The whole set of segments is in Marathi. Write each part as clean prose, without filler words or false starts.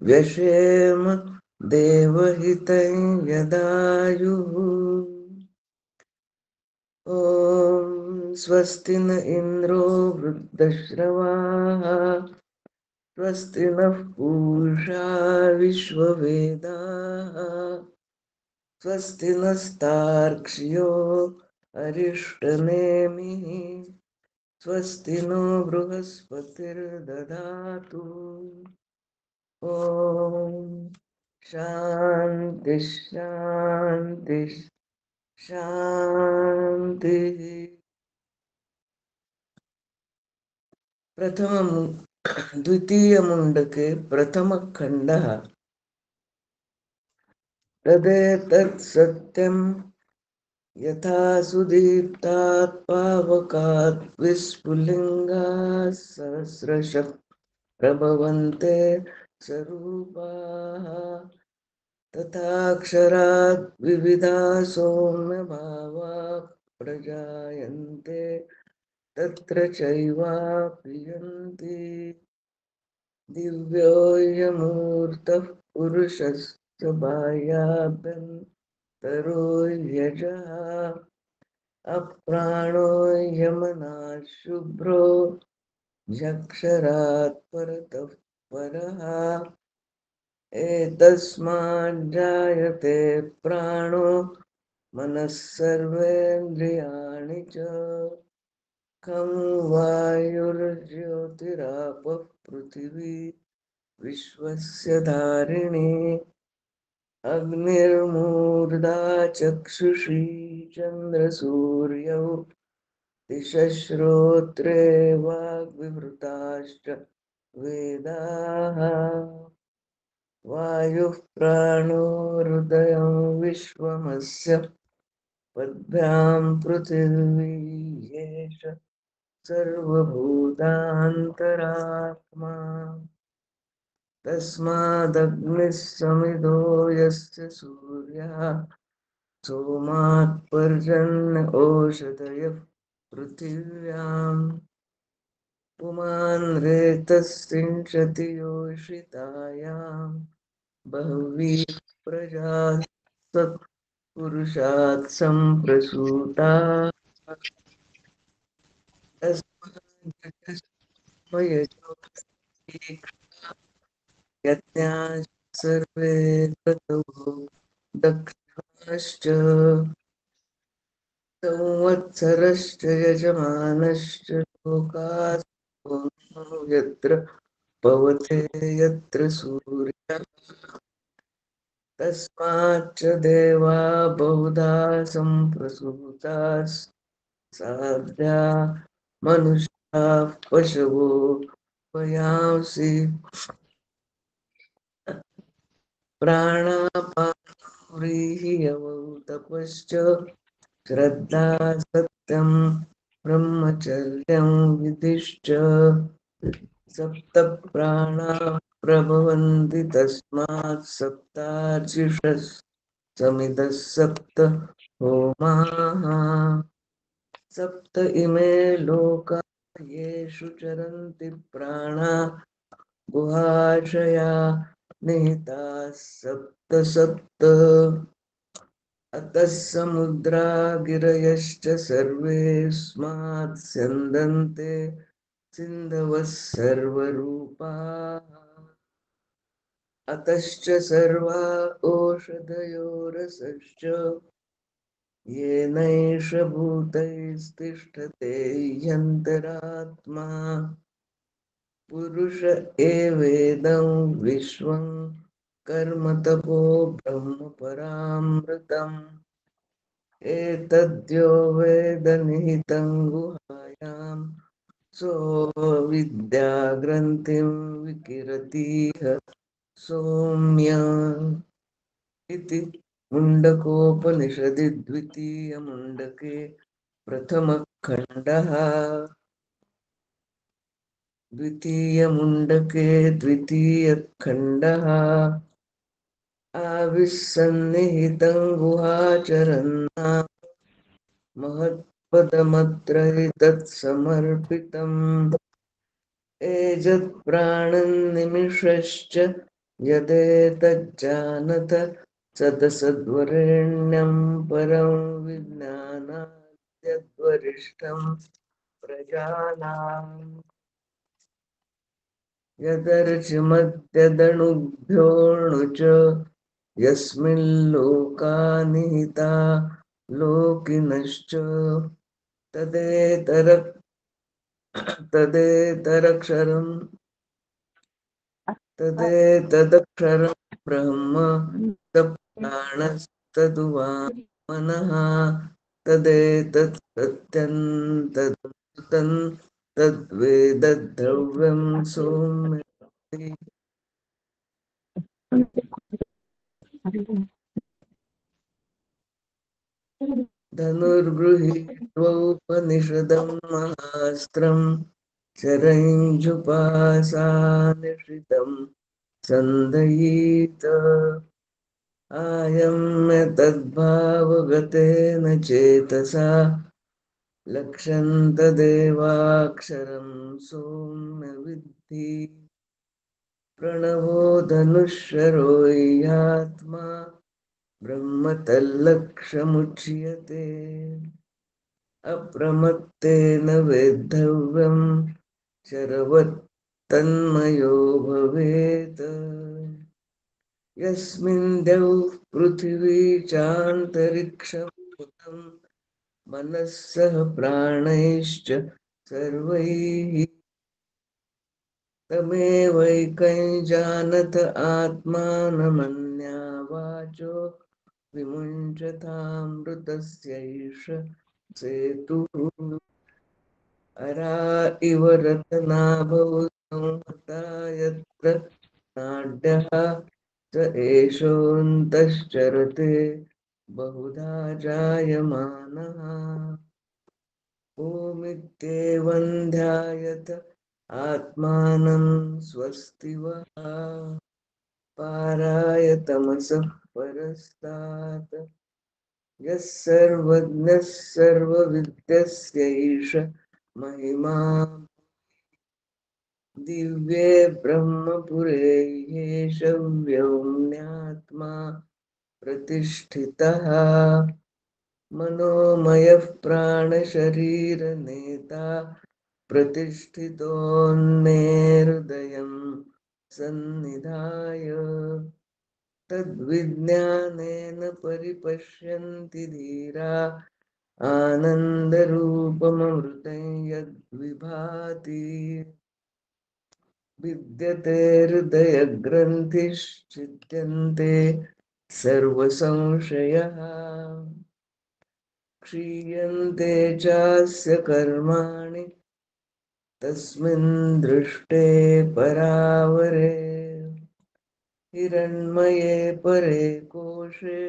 व्यशेम देवहितं यदायुः। ॐ स्वस्ति न इन्द्रो वृद्धश्रवाः स्वस्ति नः पूषा विश्ववेदाः स्वस्ति नस्तार्क्ष्यो अरिष्टनेमिः स्वस्ति नो बृहस्पतिर्दधातु। ॐ शान्ति शान्ति शान्तिः। प्रथम द्वितीय मुंडके प्रथम खंडः तदेतत् सत्यं यथा सुदीप्तात् पावकात् विस्फुलिंगाः सहस्रशः प्रभवन्ते स्वरूपाः तथाक्षरात् विविधा सौम्यभावा प्रजायन्ते तत्र चैवाप्यन्ति दिव्योऽयमूर्तः पुरुषस्य बाह्याभ्यन्तरो यजः अप्राणो यमनाः शुभ्रो झक्षरात् परतः परः एतस्माज्जायते प्राणो मनः सर्वेन्द्रियाणि च खं वायुर्ज्योतिरापः पृथिवी विश्वस्य धारिणी अग्निर्मूर्धा चक्षुषी चन्द्रसूर्यौ दिशश्रोत्रे वाग्विवृताश्च वेदाः वायुः प्राणो हृदयं विश्वमस्य पद्भ्यां पृथिवी येष सर्वभूतान्तरात्मा तस्मादग्निः समिदो यस्य सूर्यः सोमात् पर्जन्य ओषधयः पृथिव्याम् पुमान् रेतस्सिञ्चति योषितायाम् बह्वीः प्रजा सत्पुरुषात् सम्प्रसूताः तस्माद् यज्ञाः सर्वे क्रतवो दक्षिणाश्च संवत्सरश्च यजमानश्च लोकाः सोमो यत्र पवते यत्र सूर्यः तस्माच्च देवा बहुधा सम्प्रसूताः साध्या मनुष्याः पशवो वयांसि प्राणापानव्रीहियवौ तपश्च श्रद्धा सत्यं ब्रह्मचर्यं विधिश्च सप्त प्राणा प्रभवन्ति तस्मात् सप्तार्चिषः समिदः सप्त होमाः सप्त इमे लोका येषु चरन्ति प्राणा गुहाशया निहिताः सप्त सप्त अतः समुद्रा गिरयश्च सर्वेऽस्मात् स्यन्दन्ते सिन्धवः सर्वरूपाः अतश्च सर्वा ओषधयो रसश्च येनैष भूतैस्तिष्ठते ह्यन्तरात्मा पुरुष एवेदं विश्वं कर्म तपो ब्रह्म परामृतम् एतद्यो वेद निहितं गुहायां सो विद्या ग्रन्थिं विकिरतीह सौम्य इति मुण्डकोपनिषदि द्वितीयमुण्डके प्रथमखण्डः द्वितीयमुण्डके द्वितीयखण्डः आविस्सन्निहितं गुहाचरन्नाम महत् पदमत्र तत्समर्पितम् एजत्प्राणन्निमिषश्च यदेतज्जानत सदसद्वरेण्यं परं विज्ञानाद्यद्वरिष्ठं प्रजानाम् यदर्चिमद्यदणुभ्योऽणु च यस्मिल्लोका निहिता लोकिनश्च तदेतर तदेतरक्षरं तदेतदक्षरं ब्रह्म तत्प्राणस्तदुवामनः तदेतत् सत्यन्तदमृतं तद्वेदद्रव्यं सौम्येति धनुर्गृहीत्वोपनिषदं महास्त्रं शरञ्जुपासानिषितं सन्दयीत आयम्य तद्भावगतेन चेतसा लक्ष्यन्तदेवाक्षरं सौम्य विद्धि प्रणवो धनुष्यरो ह्यात्मा ब्रह्म तल्लक्ष्यमुच्यते अप्रमत्तेन वेद्धव्यं शरवत्तन्मयो भवेत् यस्मिन् द्यौः पृथिवी चान्तरिक्षं मनः सह प्राणैश्च सर्वैः तमेवैकं जानत आत्मानमन्या वाचो विमुञ्चतामृतस्यैष सेतुः अरा इव रत्नाभौ संहता यत्र नाड्यः स एषोऽन्तश्चरते बहुधा जायमानः ओमित्येवं ध्यायत आत्मानं स्वस्ति वः पाराय तमसः परस्तात् यः सर्वज्ञः सर्वविद्यस्यैष महिमा दिव्ये ब्रह्मपुरे ह्येष व्योम्यात्मा प्रतिष्ठितः मनोमयः प्राणशरीरनेता प्रतिष्ठितोऽन्मे हृदयं सन्निधाय तद्विज्ञानेन परिपश्यन्ति धीरा आनन्दरूपममृतं यद्विभाति विद्यते हृदयग्रन्थिश्चिद्यन्ते सर्वसंशयः क्षीयन्ते चास्य कर्माणि तस्मिन् दृष्टे परावरे हिरण्मये परे कोशे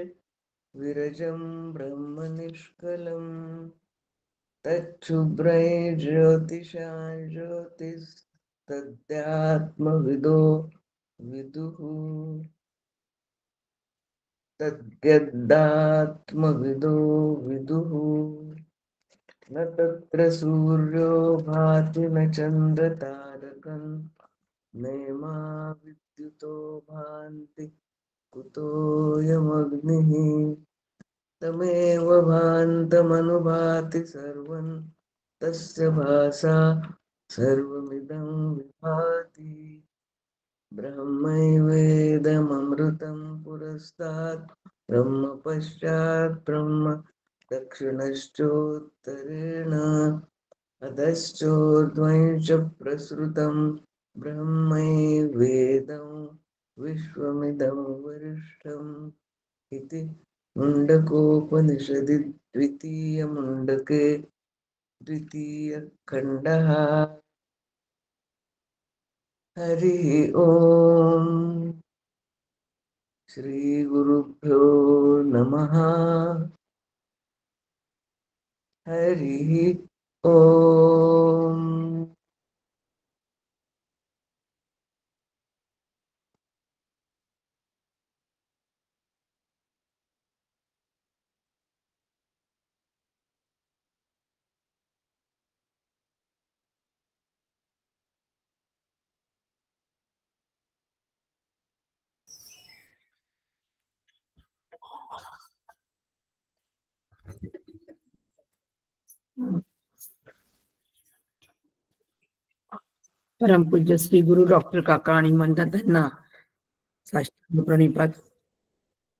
विरजं ब्रह्म निष्कलम् तच्छुभ्रै ज्योतिषां ज्योतिस्तद्यात्मविदो विदुः तद्यदात्मविदो विदुः न तत्र सूर्यो भाति न चन्द्रतारकं नेमा विद्युतो भान्ति कुतोऽयमग्निः तमेव भान्तमनुभाति सर्वं तस्य भासा सर्वमिदं विभाति ब्रह्मैवेदममृतं पुरस्तात् ब्रह्म पश्चात् ब्रह्म दक्षिणश्चोत्तरेण अधश्चोर्ध्वं च प्रसृतं ब्रह्मैवेदं विश्वमिदं वरिष्ठम् इति मुण्डकोपनिषदि द्वितीयमुण्डके द्वितीयखण्डः हरिः ओम् श्रीगुरुभ्यो नमः हरिः ओम् परमपूज्य श्री गुरु डॉक्टर काका आणि म्हणतात त्यांना साष्टांग प्रणिपात.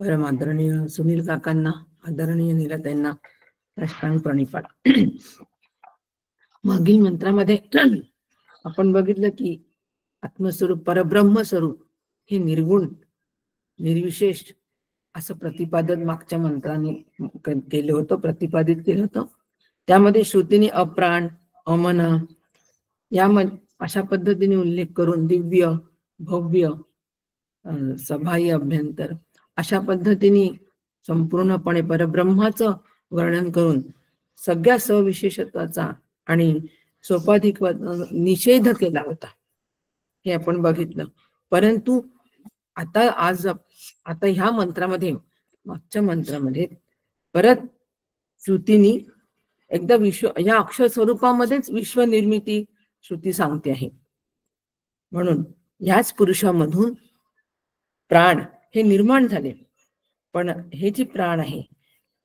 परम आदरणीय सुनील काकांना, आदरणीय नीलताईंना साष्टांग प्रणिपात. मागील मंत्रामध्ये आपण बघितलं की आत्मस्वरूप परब्रह्म स्वरूप हे निर्गुण निर्विशेष असं प्रतिपादन मागच्या मंत्राने केलं होतं, प्रतिपादित केलं होतं. त्यामध्ये श्रुतीने अप्राण, अमन या अशा पद्धतीने उल्लेख करून दिव्य, भव्य, सबाह्य, अभ्यंतर अशा पद्धतीने संपूर्णपणे परब्रह्माचं वर्णन करून सगळ्या सविशेषत्वाचा आणि सोपाधिक निषेध केला होता, हे आपण बघितलं. परंतु आता ह्या मंत्रामध्ये, मागच्या मंत्रामध्ये परत श्रुतीनी एकदा या अक्षर स्वरूपामध्येच विश्व निर्मिती श्रुती सांगते आहे. म्हणून ह्याच पुरुषामधून प्राण हे निर्माण झाले. पण हे जे प्राण आहे,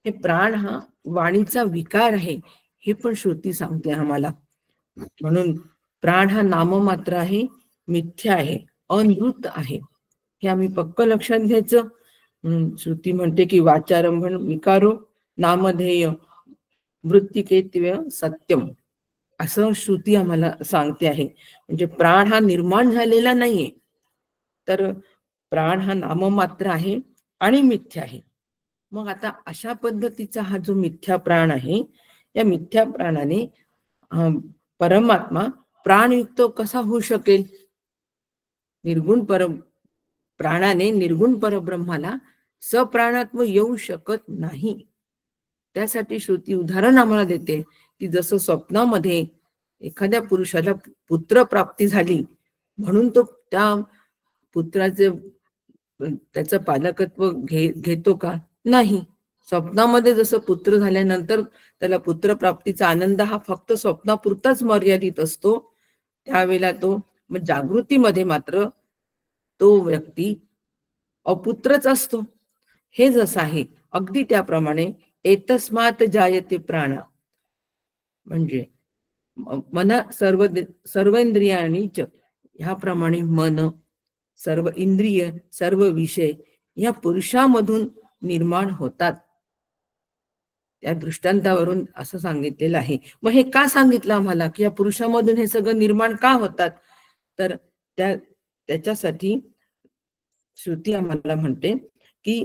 हे प्राण हा वाणीचा विकार आहे, हे पण श्रुती सांगते आम्हाला. म्हणून प्राण हा नाममात्र आहे, मिथ्या आहे, अनृत आहे, हे आम्ही पक्क लक्षात घ्यायचं. श्रुती म्हणते की वाचारंभण विकारो नामधेय वृत्तिकेत्य सत्यम, असं श्रुती आम्हाला सांगते आहे. म्हणजे प्राण हा निर्माण झालेला नाहीये, तर प्राण हा नाममात्र आहे आणि मिथ्या आहे. मग आता अशा पद्धतीचा हा जो मिथ्या प्राण आहे, या मिथ्या प्राणाने परमात्मा प्राणयुक्त कसा होऊ शकेल? निर्गुण प्राणाने निर्गुण परब्रह्माला सप्राणात्म येऊ शकत नाही. त्यासाठी श्रुती उदाहरण आम्हाला देते की जसं स्वप्नामध्ये एखाद्या पुरुषाला पुत्र प्राप्ती झाली म्हणून तो त्या पुत्राचे त्याचं पालकत्व घेतो का? नाही. स्वप्नामध्ये जसं पुत्र झाल्यानंतर त्याला पुत्र प्राप्तीचा आनंद हा फक्त स्वप्नापुरताच मर्यादित असतो, त्यावेळेला तो जागृतीमध्ये मात्र तो व्यक्ती अपुत्रच असतो. हे जसं आहे अगदी त्याप्रमाणे एतस्मात् जायते प्राण, म्हणजे मन सर्व इंद्रियांनीच, ह्याप्रमाणे मन, सर्व इंद्रिय, सर्व विषय या पुरुषामधून निर्माण होतात. त्या दृष्टांतावरून असं सांगितलेलं आहे. मग हे का सांगितलं आम्हाला की या पुरुषामधून हे सगळं निर्माण का होतात? तर त्याच्यासाठी श्रुती आम्हाला म्हणते की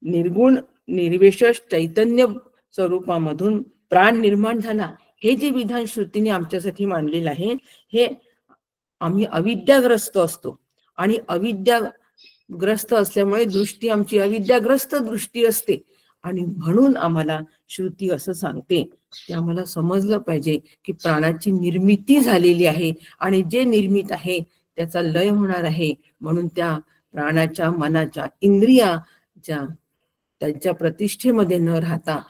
निर्गुण निर्विशेष चैतन्य स्वरूपामधून प्राण निर्माण झाला. हे जे विधान श्रुतीने आमच्यासाठी मांडलेलं आहे, हे आम्ही अविद्याग्रस्त असतो आणि अविद्याग्रस्त असल्यामुळे दृष्टी आमची अविद्याग्रस्त दृष्टी असते, आणि म्हणून आम्हाला श्रुती असं सांगते की आम्हाला समजलं पाहिजे की प्राणाची निर्मिती झालेली आहे आणि जे निर्मित आहे त्याचा लय होणार आहे. म्हणून त्या प्राणाच्या, मनाच्या, इंद्रियाच्या त्यांच्या प्रतिष्ठेमध्ये न राहता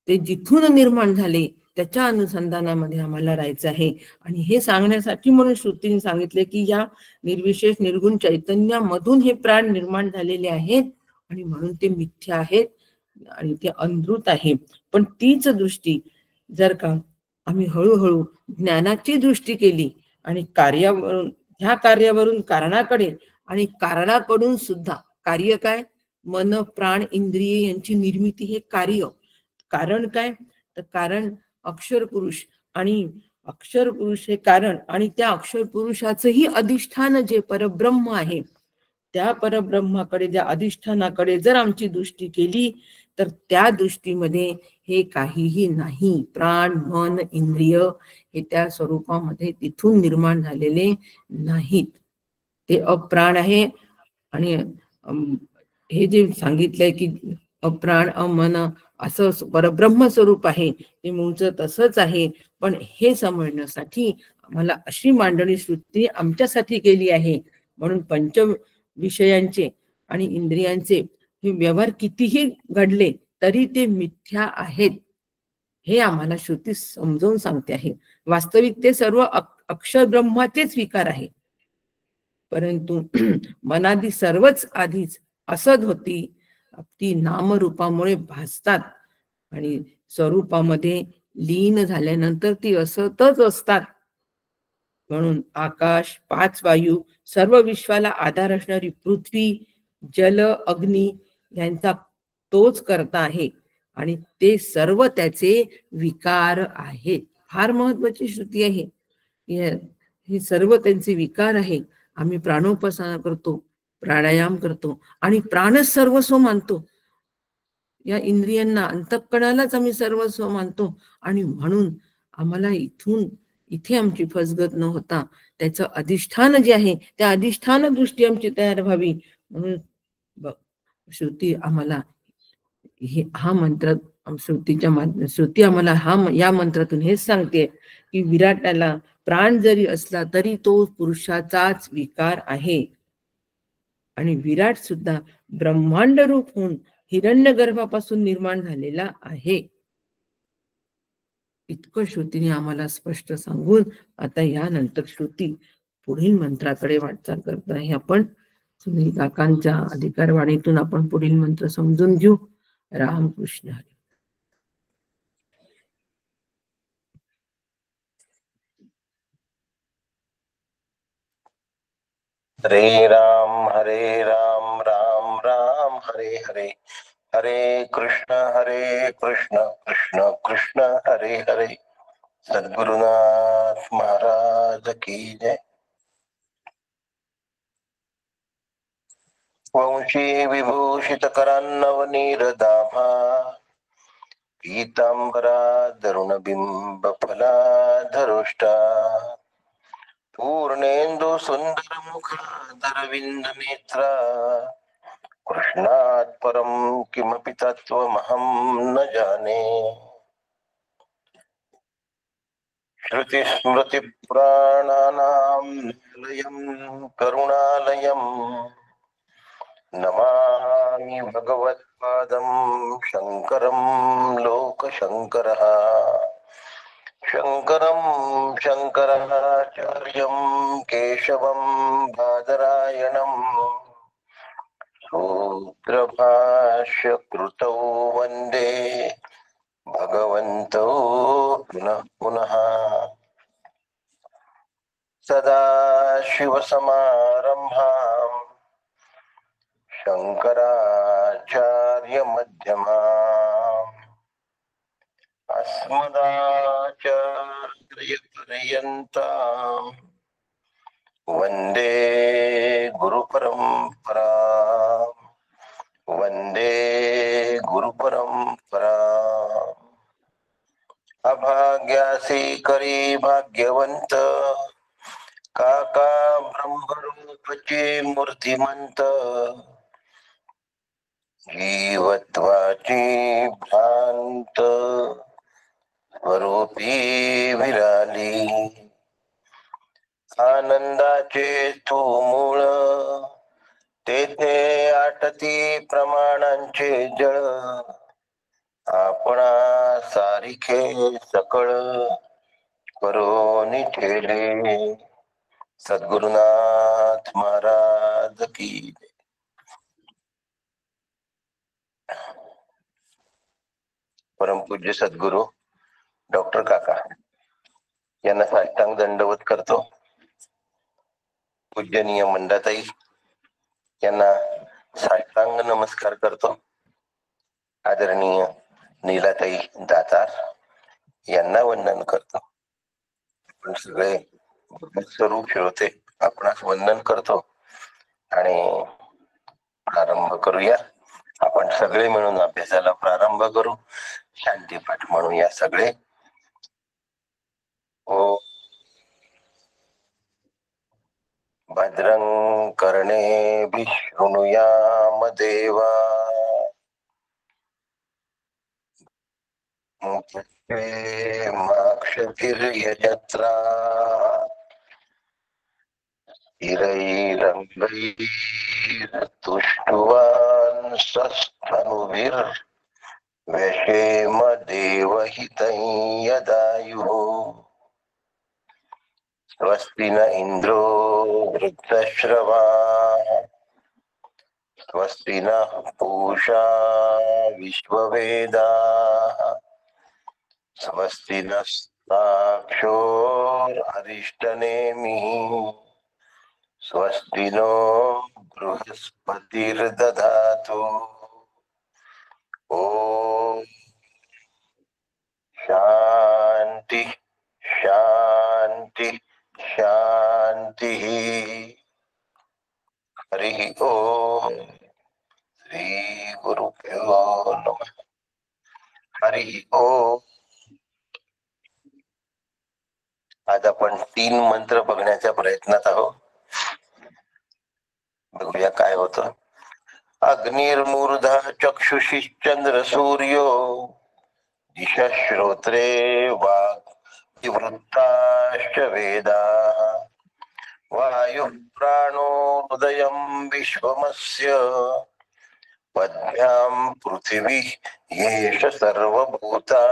ते जिथून निर्माण झाले त्याच्या अनुसंधानामध्ये आम्हाला राहायचं आहे. आणि हे सांगण्यासाठी म्हणून श्रुतीने सांगितले की या निर्विशेष निर्गुण चैतन्यामधून हे प्राण निर्माण झालेले आहेत आणि म्हणून ते मिथ्या आहेत आणि ते अनृत आहे. पण तीच दृष्टी जर का आम्ही हळूहळू ज्ञानाची दृष्टी केली आणि ह्या कार्यावरून कारणाकडे, आणि कारणाकडून सुद्धा कार्य काय? मन, प्राण, इंद्रिय यांची निर्मिती हे कार्य. कारण काय? तर कारण अक्षर पुरुष, आणि अक्षर पुरुष हे कारण, आणि त्या अक्षर पुरुषाचंही अधिष्ठान जे परब्रह्म आहे, त्या परब्रह्माकडे, त्या अधिष्ठानाकडे जर आमची दृष्टी केली तर त्या दृष्टीमध्ये हे काहीही नाही. प्राण, मन, इंद्रिय हे त्या स्वरूपामध्ये तिथून निर्माण झालेले नाहीत, ते अप्राण आहे. आणि हे जे सांगितलंय की अप्राण अमन असं परब्रह्म स्वरूप आहे, ते मूळचं तसंच आहे. पण हे समजण्यासाठी आम्हाला अशी मांडणी श्रुती आमच्यासाठी केली आहे. म्हणून पंच विषयांचे आणि इंद्रियांचे हे व्यवहार कितीही घडले तरी ते मिथ्या आहेत, हे आम्हाला श्रुती समजावून सांगते आहे. वास्तविक ते सर्व अक्षर ब्रह्माचेच विकार आहे, परंतु मनादी सर्वच आधीच असद होती, ती नामरूपामुळे भासतात आणि स्वरूपामध्ये लीन झाल्यानंतर ती असतच असतात. म्हणून आकाश, 5 वायू, सर्व विश्वाला आधार असणारी पृथ्वी, जल, अग्नी यांचा तोच करता आहे आणि ते सर्व त्याचे विकार आहेत. फार महत्वाची श्रुती आहे. हे सर्व त्यांचे विकार आहे. आम्ही प्राणोपासना करतो, प्राणायाम करतो आणि प्राणच सर्वस्व मानतो. या इंद्रियांना, अंतःकरणालाच आम्ही सर्वस्व मानतो आणि म्हणून आम्हाला इथे आमची फसगत न होता त्याचं अधिष्ठान जे आहे त्या अधिष्ठान दृष्टी आमची तयार व्हावी म्हणून श्रुती आम्हाला हा मंत्र, श्रुती आम्हाला या मंत्रातून हेच सांगते की विराटाला प्राण जरी असला तरी तो पुरुषाचाच विकार आहे आणि विराट सुद्धा ब्रह्मांड रूप होऊन हिरण्य गर्भापासून निर्माण झालेला आहे. इतकं श्रुतीने आम्हाला स्पष्ट सांगून आता यानंतर श्रुती पुढील मंत्राकडे वाटचाल करत आहे. आपण सुनील काकांच्या अधिकारवाणीतून आपण पुढील मंत्र समजून घेऊ. रामकृष्ण हरी. हरे राम राम राम हरे हरे, हरे कृष्ण कृष्ण कृष्ण हरे हरे. सद्गुरुनाथ महाराज की जय. वंशी विभूषित करान्नवनीरदाभा, पीतांबरा दरुण बिंब फलाधरुष्टा, पूर्णेन्दु सुंदर मुखादरविंद नेत्रा, कृष्णात् परम किमपि तत्त्वमहं न जाने. श्रुति स्मृति पुराणानां निलयं करुणालयं, नमामि भगवत्पादं शङ्करं लोकशङ्करः. शङ्करं शङ्कराचार्यं केशवं बादरायणं, सूत्रभाष्य कृतौ वन्दे भगवन्तौ पुनः पुनः. सदाशिवसमारम्भां शङ्कराचार्यमध्यमाम्, अस्मदाचार्यपर्यन्तां वन्दे गुरुपरम्परा, वन्दे गुरुपरम्परा. अभाग्यासी करी भाग्यवंत, काका ब्रह्मरूपचे मूर्तिमंत, जीवत्वाची भ्रांत स्वरूपी विराली, आनंदाचे तू मूळ, तेथे आटती प्रमाणांचे जळ, आपणा सारिखे सकळ करोनी ठेले. सद्गुरुनाथ महाराज की. परमपूज्य सद्गुरु डॉक्टर काका यांना साष्टांग दंडवत करतो. पूजनीय मंडाताई यांना साष्टांग नमस्कार करतो. आदरणीय नीलाताई दातार यांना वंदन करतो. आपण सगळे स्वरूप श्रोते आपणास वंदन करतो आणि प्रारंभ करूया. आपण सगळे मिळून अभ्यासाला प्रारंभ करू. शांतीपाठ म्हणूया सगळे. ओ भद्रं कर्णेभिः शृणुयाम देवा, माक्षभिर्यजत्रा, स्थिरैरङ्गैस्तुष्टुवान् सस्तनुभिर्व्यशेम देवहितं यदायुः. स्वस्ति न इंद्रो वृद्धश्रवाः, स्वस्ति नः पूषा विश्ववेदाः, स्वस्ति नस्ताक्षो अरिष्टनेमी स्वस्ति नो बृहस्पतिर्दधातु ओम शांति शांति शांति। हरि ओम श्री गुरुभ्यो नमः। हरि ओम। आज आपण 3 मंत्र बघण्याच्या प्रयत्नात आहोत. बघूया काय होतं. अग्निर्मूर्धा चक्षुषी चंद्र सूर्यो दिशा श्रोत्रे वाक् विवृत्ताश्च वेदाः वायु प्राणो हृदयं विश्वमस्य पद्भ्यां पृथिवी येष सर्वभूतान्तरात्मा.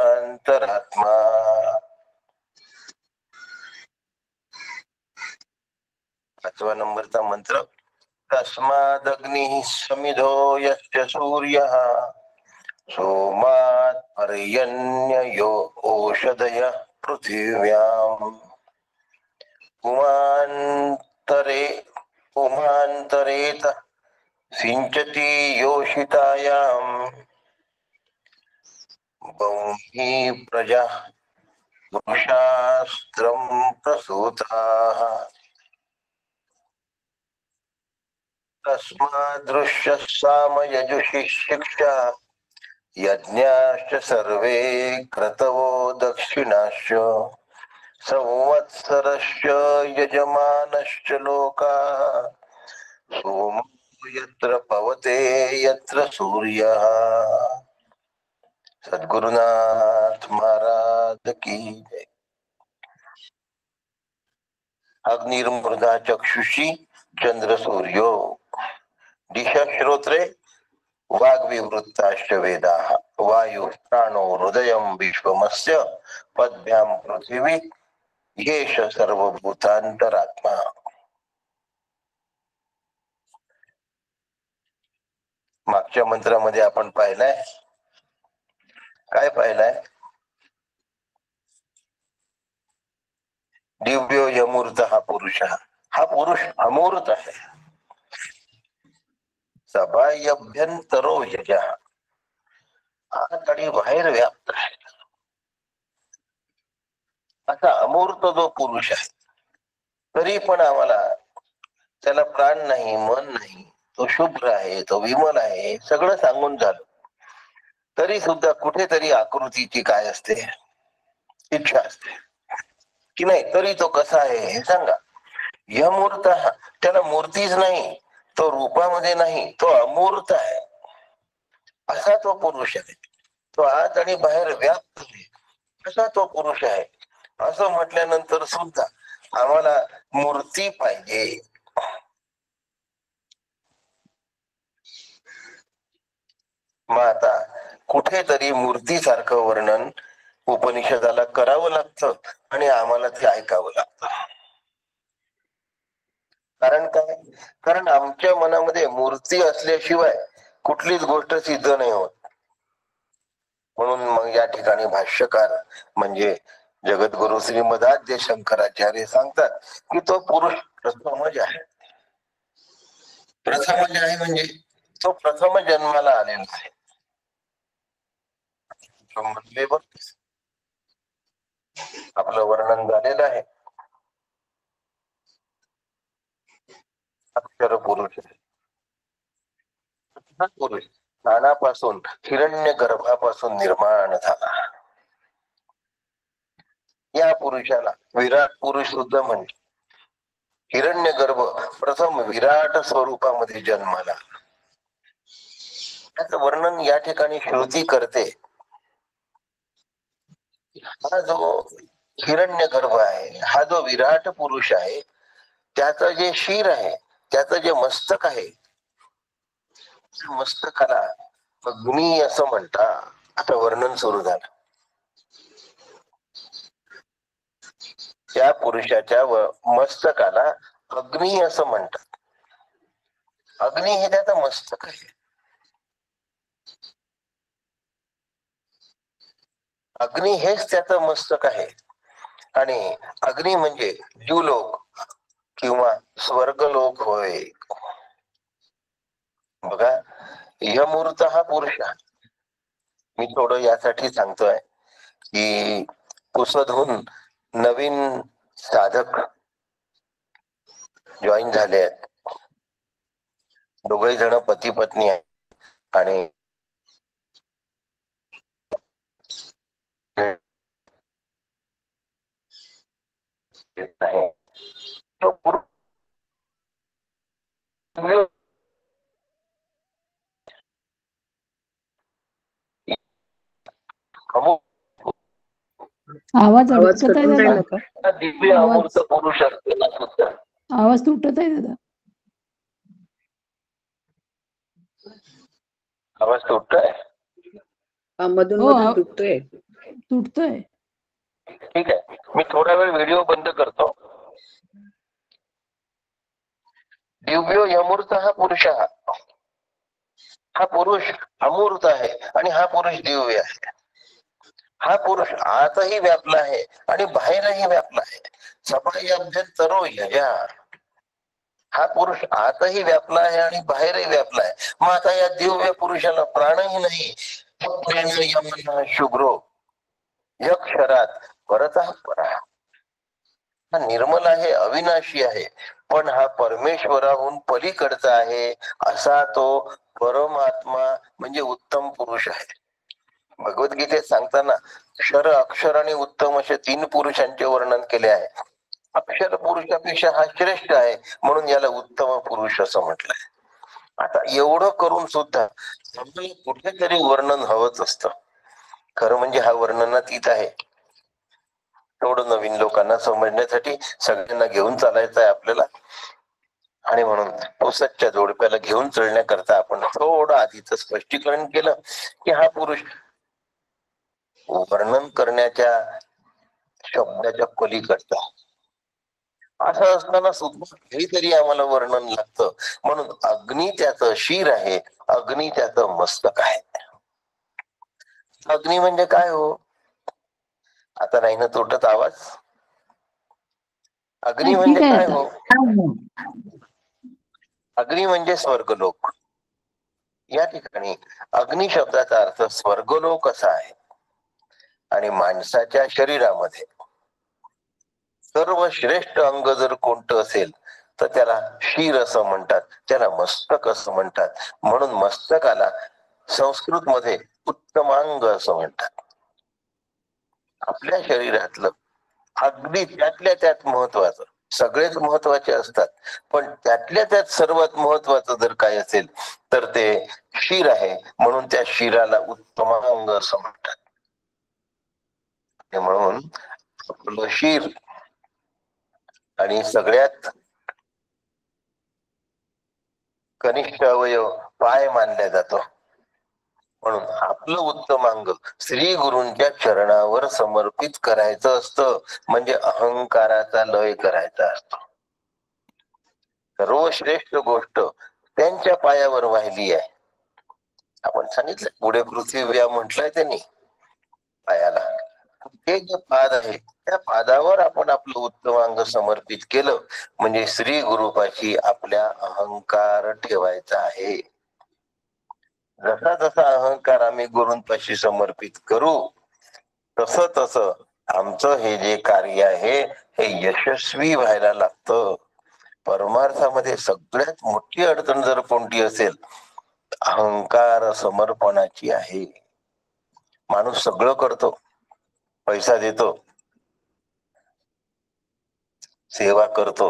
पाचवा नंबरचा मंत्र. तस्मादग्निः समिधो यस्य सूर्यः सोमात् पर्यन्यो ओषधयः पृथिव्याम् पुमान्तरेत सिञ्चति योषितायाम् बह्वी प्रजा पुरुषास्त्रं प्रसूताः. तस्मादृश्यः सामयजुषि शिक्षा यज्ञाश्च सर्वे क्रतवो दक्षिणाश्च संवत्सरश्च यजमानश्च लोकाः सोमो यत्र पवते यत्र सूर्यः. सद्गुरुनाथ महाराज की जय. अग्निर्मृधा चक्षुषी चंद्र सूर्यो दिशा श्रोत्रे वाग्विवृत्ताश्च वेदाः वायु प्राणो हृदयं विश्वमस्य पद्भ्यां पृथिवी येष सर्वभूतांतरात्मा. मागच्या मंत्रामध्ये आपण पाहिलंय काय पाहिलंय. दिव्यो यमूर्त हा पुरुष अमूर्त आहे. सबाह्यभ्यंतरो यजः आत आणि बाहेर व्याप्त आहे. असा अमूर्त जो पुरुष आहे तरी पण आम्हाला त्याला प्राण नाही मन नाही. तो शुभ्र आहे, तो विमल आहे, सगळं सांगून झालं तरी सुद्धा कुठेतरी आकृतीची काय असते इच्छा असते की नाही. तरी तो कसा आहे हे सांगा. यमूर्त त्याला मूर्तीच नाही, तो रूपामध्ये नाही, तो अमूर्त आहे. असा तो पुरुष आहे. तो आत आणि बाहेर व्याप्त आहे असा तो पुरुष आहे. असं म्हटल्यानंतर सुद्धा आम्हाला मूर्ती पाहिजे. मग आता कुठेतरी मूर्तीसारखं वर्णन उपनिषदाला करावं लागतं आणि आम्हाला ते ऐकावं लागतं. कारण काय. कारण आमच्या मनामध्ये मूर्ती असल्याशिवाय कुठलीच गोष्ट सिद्ध नाही होत. म्हणून मग या ठिकाणी भाष्यकार म्हणजे जगद्गुरु श्रीमदाद्य शंकराचार्य सांगतात की तो पुरुष प्रथमज आहे. प्रथमज आहे म्हणजे तो प्रथम जन्माला आलेला आहे. आपलं वर्णन झालेलं आहे. अक्षर पुरुष पुरुष स्थानापासून हिरण्य गर्भापासून निर्माण झाला. या पुरुषाला विराट पुरुष सुद्धा म्हणते. हिरण्य गर्भ प्रथम विराट स्वरूपामध्ये जन्माला. त्याचं वर्णन या ठिकाणी श्रुती करते. हा जो हिरण्य गर्भ आहे, हा जो विराट पुरुष आहे, त्याचं जे शिर आहे, त्याचं जे मस्तक आहे, मस्तकाला अग्नी असं म्हणतात. आता वर्णन सुरू झालं. त्या पुरुषाच्या मस्तकाला अग्नी असं म्हणतात. अग्नी हे त्याचं मस्तक आहे. अग्नी हेच त्याचं मस्तक आहे. आणि अग्नी म्हणजे जीवलोक किंवा स्वर्गलोक होय. बघा, यमूर्त हा पुरुष आहे. मी थोडं यासाठी सांगतोय की पुसदहून नवीन साधक जॉईन झाले आहेत. दोघही जण पती पत्नी आहेत आणि तो पुरुष आवाज आवाज अडकत आहे कटून दादा. राहिला का? दिव्य अमूर्त पुरुष असते ना सुद्धा. आवाज तुटत आहे दादा. आवाज तुटतोय. मधून हो, मधून तुटतोय. तुटतोय. ठीक आहे, मी थोडा वेळ व्हिडिओ बंद करतो. दिव्य यमूर्त हा पुरुष हा पुरुष अमूर्त आहे आणि हा पुरुष दिव्य आहे. हा पुरुष आतही व्यापला आहे आणि बाहेरही व्यापला आहे. सफाई अभ्यंतरो यजा. हा पुरुष आतही व्यापला आहे आणि बाहेरही व्यापला आहे. मग आता या दिव्य पुरुषाला प्राणही नाही. यमन शुभ्रो यक्षरात परतः परा. हा निर्मल आहे, अविनाशी आहे, पण हा परमेश्वराहून पलीकडचा आहे. असा तो परमात्मा म्हणजे उत्तम पुरुष आहे. भगवद्गीतेत सांगताना क्षर, अक्षर आणि उत्तम असे 3 पुरुषांचे वर्णन केले आहे. अक्षर पुरुषापेक्षा हा श्रेष्ठ आहे म्हणून याला उत्तम पुरुष असं म्हटलंय. आता एवढं करून सुद्धा आम्हाला कुठेतरी वर्णन हवंच असतं. खरं म्हणजे हा वर्णनातीत आहे. थोडं नवीन लोकांना समजण्यासाठी सगळ्यांना घेऊन चालायचं आहे आपल्याला. आणि म्हणून पुसदच्या जोडप्याला घेऊन चढण्याकरता आपण थोडं आधीच स्पष्टीकरण केलं की हा पुरुष वर्णन करण्याच्या शब्दाच्या पलीकडचा. असं असताना सुद्धा काहीतरी आम्हाला वर्णन लागतं. म्हणून अग्नी त्याचं शिर आहे, अग्नी त्याचं मस्तक आहे. अग्नी म्हणजे काय हो? आता नाही ना तुटत आवाज? अग्नी ठीक म्हणजे आहे काय आता. हो? अग्नी म्हणजे स्वर्गलोक. या ठिकाणी अग्नी शब्दाचा अर्थ स्वर्गलोक असा आहे. आणि माणसाच्या शरीरामध्ये सर्वश्रेष्ठ अंग जर कोणतं असेल तर त्याला शिर असं म्हणतात, त्याला मस्तक असं म्हणतात. म्हणून मस्तकाला संस्कृत मध्ये उत्तमांग असं म्हणतात. आपल्या शरीरातलं अगदी त्यातल्या त्यात महत्वाचं, सगळेच महत्वाचे असतात, पण त्यातल्या त्यात सर्वात महत्वाचं जर काय असेल तर ते शिर आहे. म्हणून त्या शिराला उत्तमांग असं म्हणतात. म्हणून आपलं शिर आणि सगळ्यात कनिष्ठ अवयव पाय मानला जातो. म्हणून आपलं उत्तम अंग श्री गुरूंच्या चरणावर समर्पित करायचं असतं. म्हणजे अहंकाराचा लय करायचा असतो. सर्वश्रेष्ठ गोष्ट त्यांच्या पायावर वाहिली आहे. आपण सांगितलं पुढे पृथ्वी म्हटलंय त्यांनी पायाला. हे जे पाद आहे त्या पादावर आपण आपलं उत्तम अंग समर्पित केलं म्हणजे श्री गुरुपाशी आपल्या अहंकार ठेवायचा आहे. जसा जसा अहंकार आम्ही गुरूंपाशी समर्पित करू तस तस आमचं हे जे कार्य आहे हे यशस्वी व्हायला लागतं. परमार्थामध्ये सगळ्यात मोठी अडचण जर कोणती असेल अहंकार समर्पणाची आहे. माणूस सगळं करतो, पैसा देतो, सेवा करतो,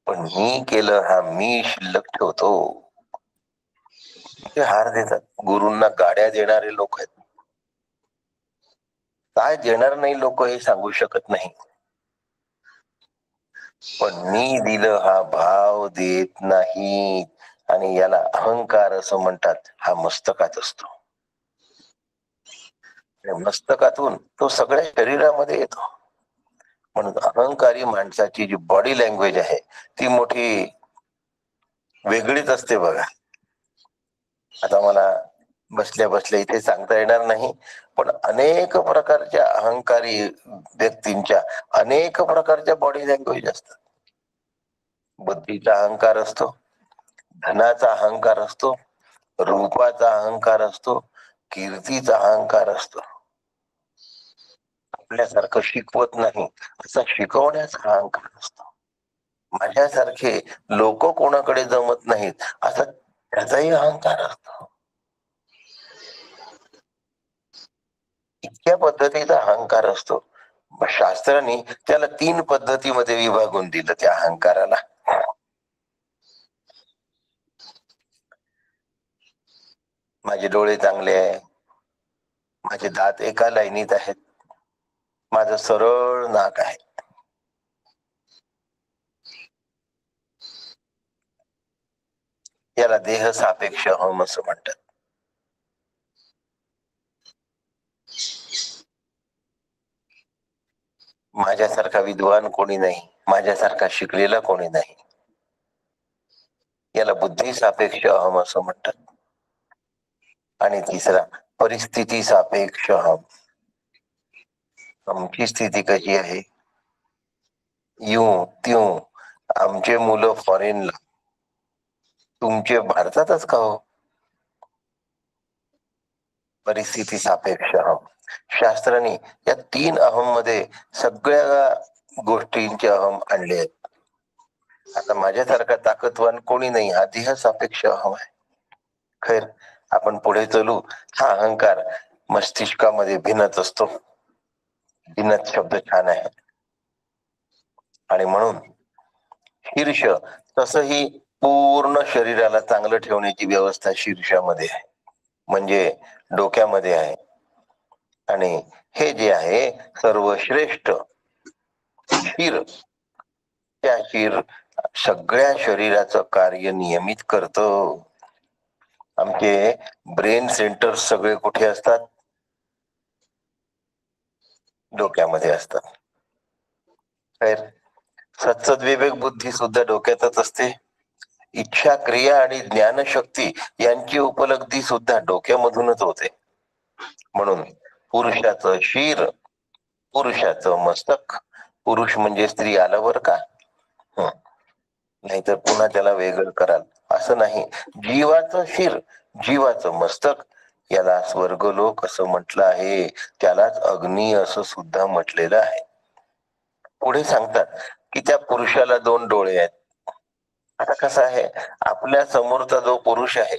पण मी केलं हा मी शिल्लक ठेवतो. ते हार देतात. गुरूंना गाड्या देणारे लोक आहेत. काय देणार नाही लोक हे सांगू शकत नाही, पण मी दिलं हा भाव देत नाही. आणि याला अहंकार असं म्हणतात. हा मस्तकात असतो. मस्तकातून तो सगळ्या शरीरामध्ये येतो. म्हणून अहंकारी माणसाची जी बॉडी लँग्वेज आहे ती मोठी वेगळीच असते बघा. आता मला बसल्या बसल्या इथे सांगता येणार नाही, पण अनेक प्रकारच्या अहंकारी व्यक्तींच्या अनेक प्रकारच्या बॉडी लँग्वेज असतात. बुद्धीचा अहंकार असतो, धनाचा अहंकार असतो, रूपाचा अहंकार असतो, कीर्तीचा अहंकार असतो. आपल्यासारखं शिकवत नाही असा शिकवण्याचा अहंकार असतो. माझ्यासारखे लोक कोणाकडे जमत नाहीत असा त्याचाही अहंकार असतो. इतक्या पद्धतीचा अहंकार असतो. शास्त्रांनी त्याला 3 पद्धतीमध्ये विभागून दिलं त्या अहंकाराला. माझे डोळे चांगले आहे, माझे दात एका लाईनीत आहेत, माझं सरळ नाक आहे, याला देह सापेक्ष अहम असं म्हणतात. माझ्यासारखा विद्वान कोणी नाही, माझ्यासारखा शिकलेला कोणी नाही, याला बुद्धी सापेक्ष अहम असं म्हणतात. आणि तिसरा परिस्थिती सापेक्ष अहम. आमची स्थिती कशी आहे, यूं त्यूं, आमचे मुलं फॉरेनला, तुमचे भारतातच का हो. परिस्थिती सापेक्ष अहम. शास्त्राने या 3 अहम मध्ये सगळ्या गोष्टींचे अहम आणले आहेत. आता माझ्यासारखा ताकदवान कोणी नाही, हा देह सापेक्ष अहम आहे. खैर, आपण पुढे चलू. हा अहंकार मस्तिष्कामध्ये भिनत असतो. भिनत शब्द छान आहे. आणि म्हणून शीर्ष, तसही पूर्ण शरीराला चांगलं ठेवण्याची व्यवस्था शीर्षामध्ये आहे, म्हणजे डोक्यामध्ये आहे. आणि हे जे आहे सर्वश्रेष्ठ शिर, त्या शिर सगळ्या शरीराचं कार्य नियमित करतं. आमचे ब्रेन सेंटर सगळे कुठे असतात, डोक्यामध्ये असतात. खैर, सत्सद्विवेक बुद्धी सुद्धा डोक्यातच असते. इच्छा, क्रिया आणि ज्ञानशक्ती यांची उपलब्धी सुद्धा डोक्यामधूनच होते. म्हणून पुरुषाचं शिर, पुरुषाचं मस्तक, पुरुष म्हणजे स्त्री आलं बर का, नाहीतर पुन्हा त्याला वेगळं कराल असं नाही. जीवाचं शिर, जीवाचं मस्तक, याला स्वर्गलोक असं म्हटलं आहे. त्यालाच अग्नी असं सुद्धा म्हटलेलं आहे. पुढे सांगतात की त्या पुरुषाला 2 डोळे आहेत. आता कसं आहे, आपल्या समोरचा जो पुरुष आहे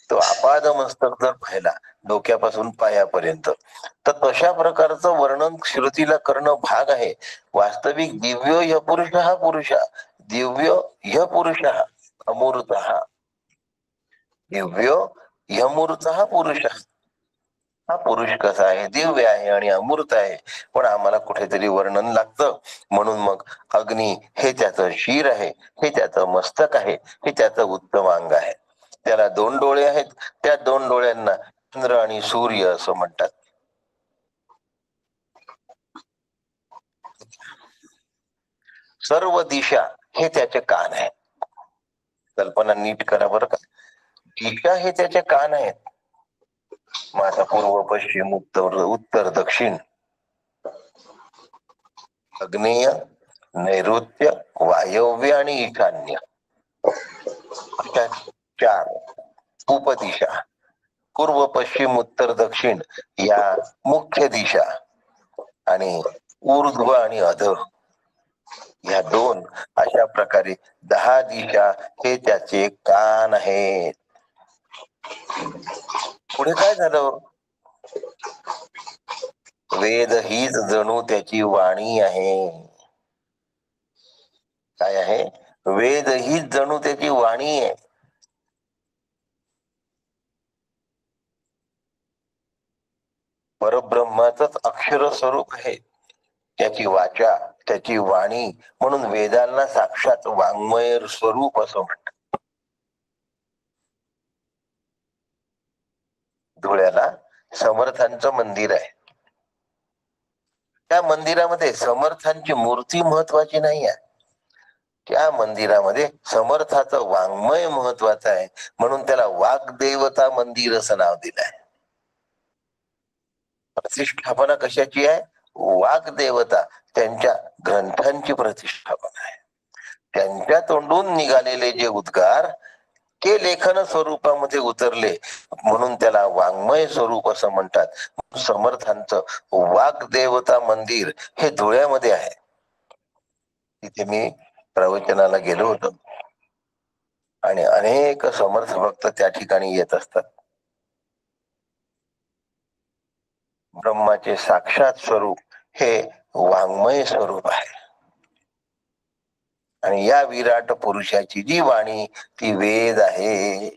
तो आपाद मस्तक जर पाहिला डोक्यापासून पायापर्यंत, तर तशा प्रकारचं वर्णन श्रुतीला करणं भाग आहे. वास्तविक दिव्य य पुरुष हा पुरुष, दिव्य य पुरुष अमूर्त, दिव्य यमूर्त हा पुरुष. हा पुरुष कसा आहे, दिव्य आहे आणि अमूर्त आहे, पण आम्हाला कुठेतरी वर्णन लागतं. म्हणून मग अग्नी हे त्याचं शिर आहे, हे त्याचं मस्तक आहे, हे त्याचं उत्तम अंग आहे. त्याला 2 डोळे आहेत. त्या 2 डोळ्यांना चंद्र आणि सूर्य असं म्हणतात. सर्व दिशा हे त्याचे कान आहेत. कल्पना नीट करा बरं का. दिशा हे त्याचे कान आहेत. माझा पूर्व, पश्चिम, उत्तर, दक्षिण, आग्नेय, नैऋत्य, वायव्य आणि ईशान्य, अशा 4 उपदिशा. पूर्व, पश्चिम, उत्तर, दक्षिण या मुख्य दिशा, आणि ऊर्ध्व आणि अध या 2, अशा प्रकारे 10 दिशा हे त्याचे कान आहेत. पुढे काय झालं, वेद हीच जणू त्याची वाणी आहे. काय आहे, वेद हीच जणू त्याची वाणी आहे. परब्रह्माचंच अक्षर स्वरूप आहे त्याची वाचा, त्याची वाणी. म्हणून वेदांना साक्षात वाङ्मय स्वरूप असं म्हणतात. धुळ्याला समर्थांचं मंदिर आहे. त्या मंदिरामध्ये समर्थांची मूर्ती महत्वाची नाही आहे, त्या मंदिरामध्ये समर्थाचं वाङ्मय महत्वाचं आहे, म्हणून त्याला वाग्देवता मंदिर असं नाव दिलं आहे. प्रतिष्ठापना कशाची आहे? वाग्देवता, त्यांच्या ग्रंथांची प्रतिष्ठापना आहे. त्यांच्या तोंडून निघालेले जे उद्गार ते लेखन स्वरूपामध्ये उतरले, म्हणून त्याला वाङ्मय स्वरूप असं म्हणतात. समर्थांचं वाग्देवता मंदिर हे धुळ्यामध्ये आहे. तिथे मी प्रवचनाला गेलो होतो आणि अनेक समर्थ भक्त त्या ठिकाणी येत असतात. ब्रह्माचे साक्षात स्वरूप हे वाङ्मय स्वरूप आहे. आणि या विराट पुरुषाची जी वाणी ती वेद आहे.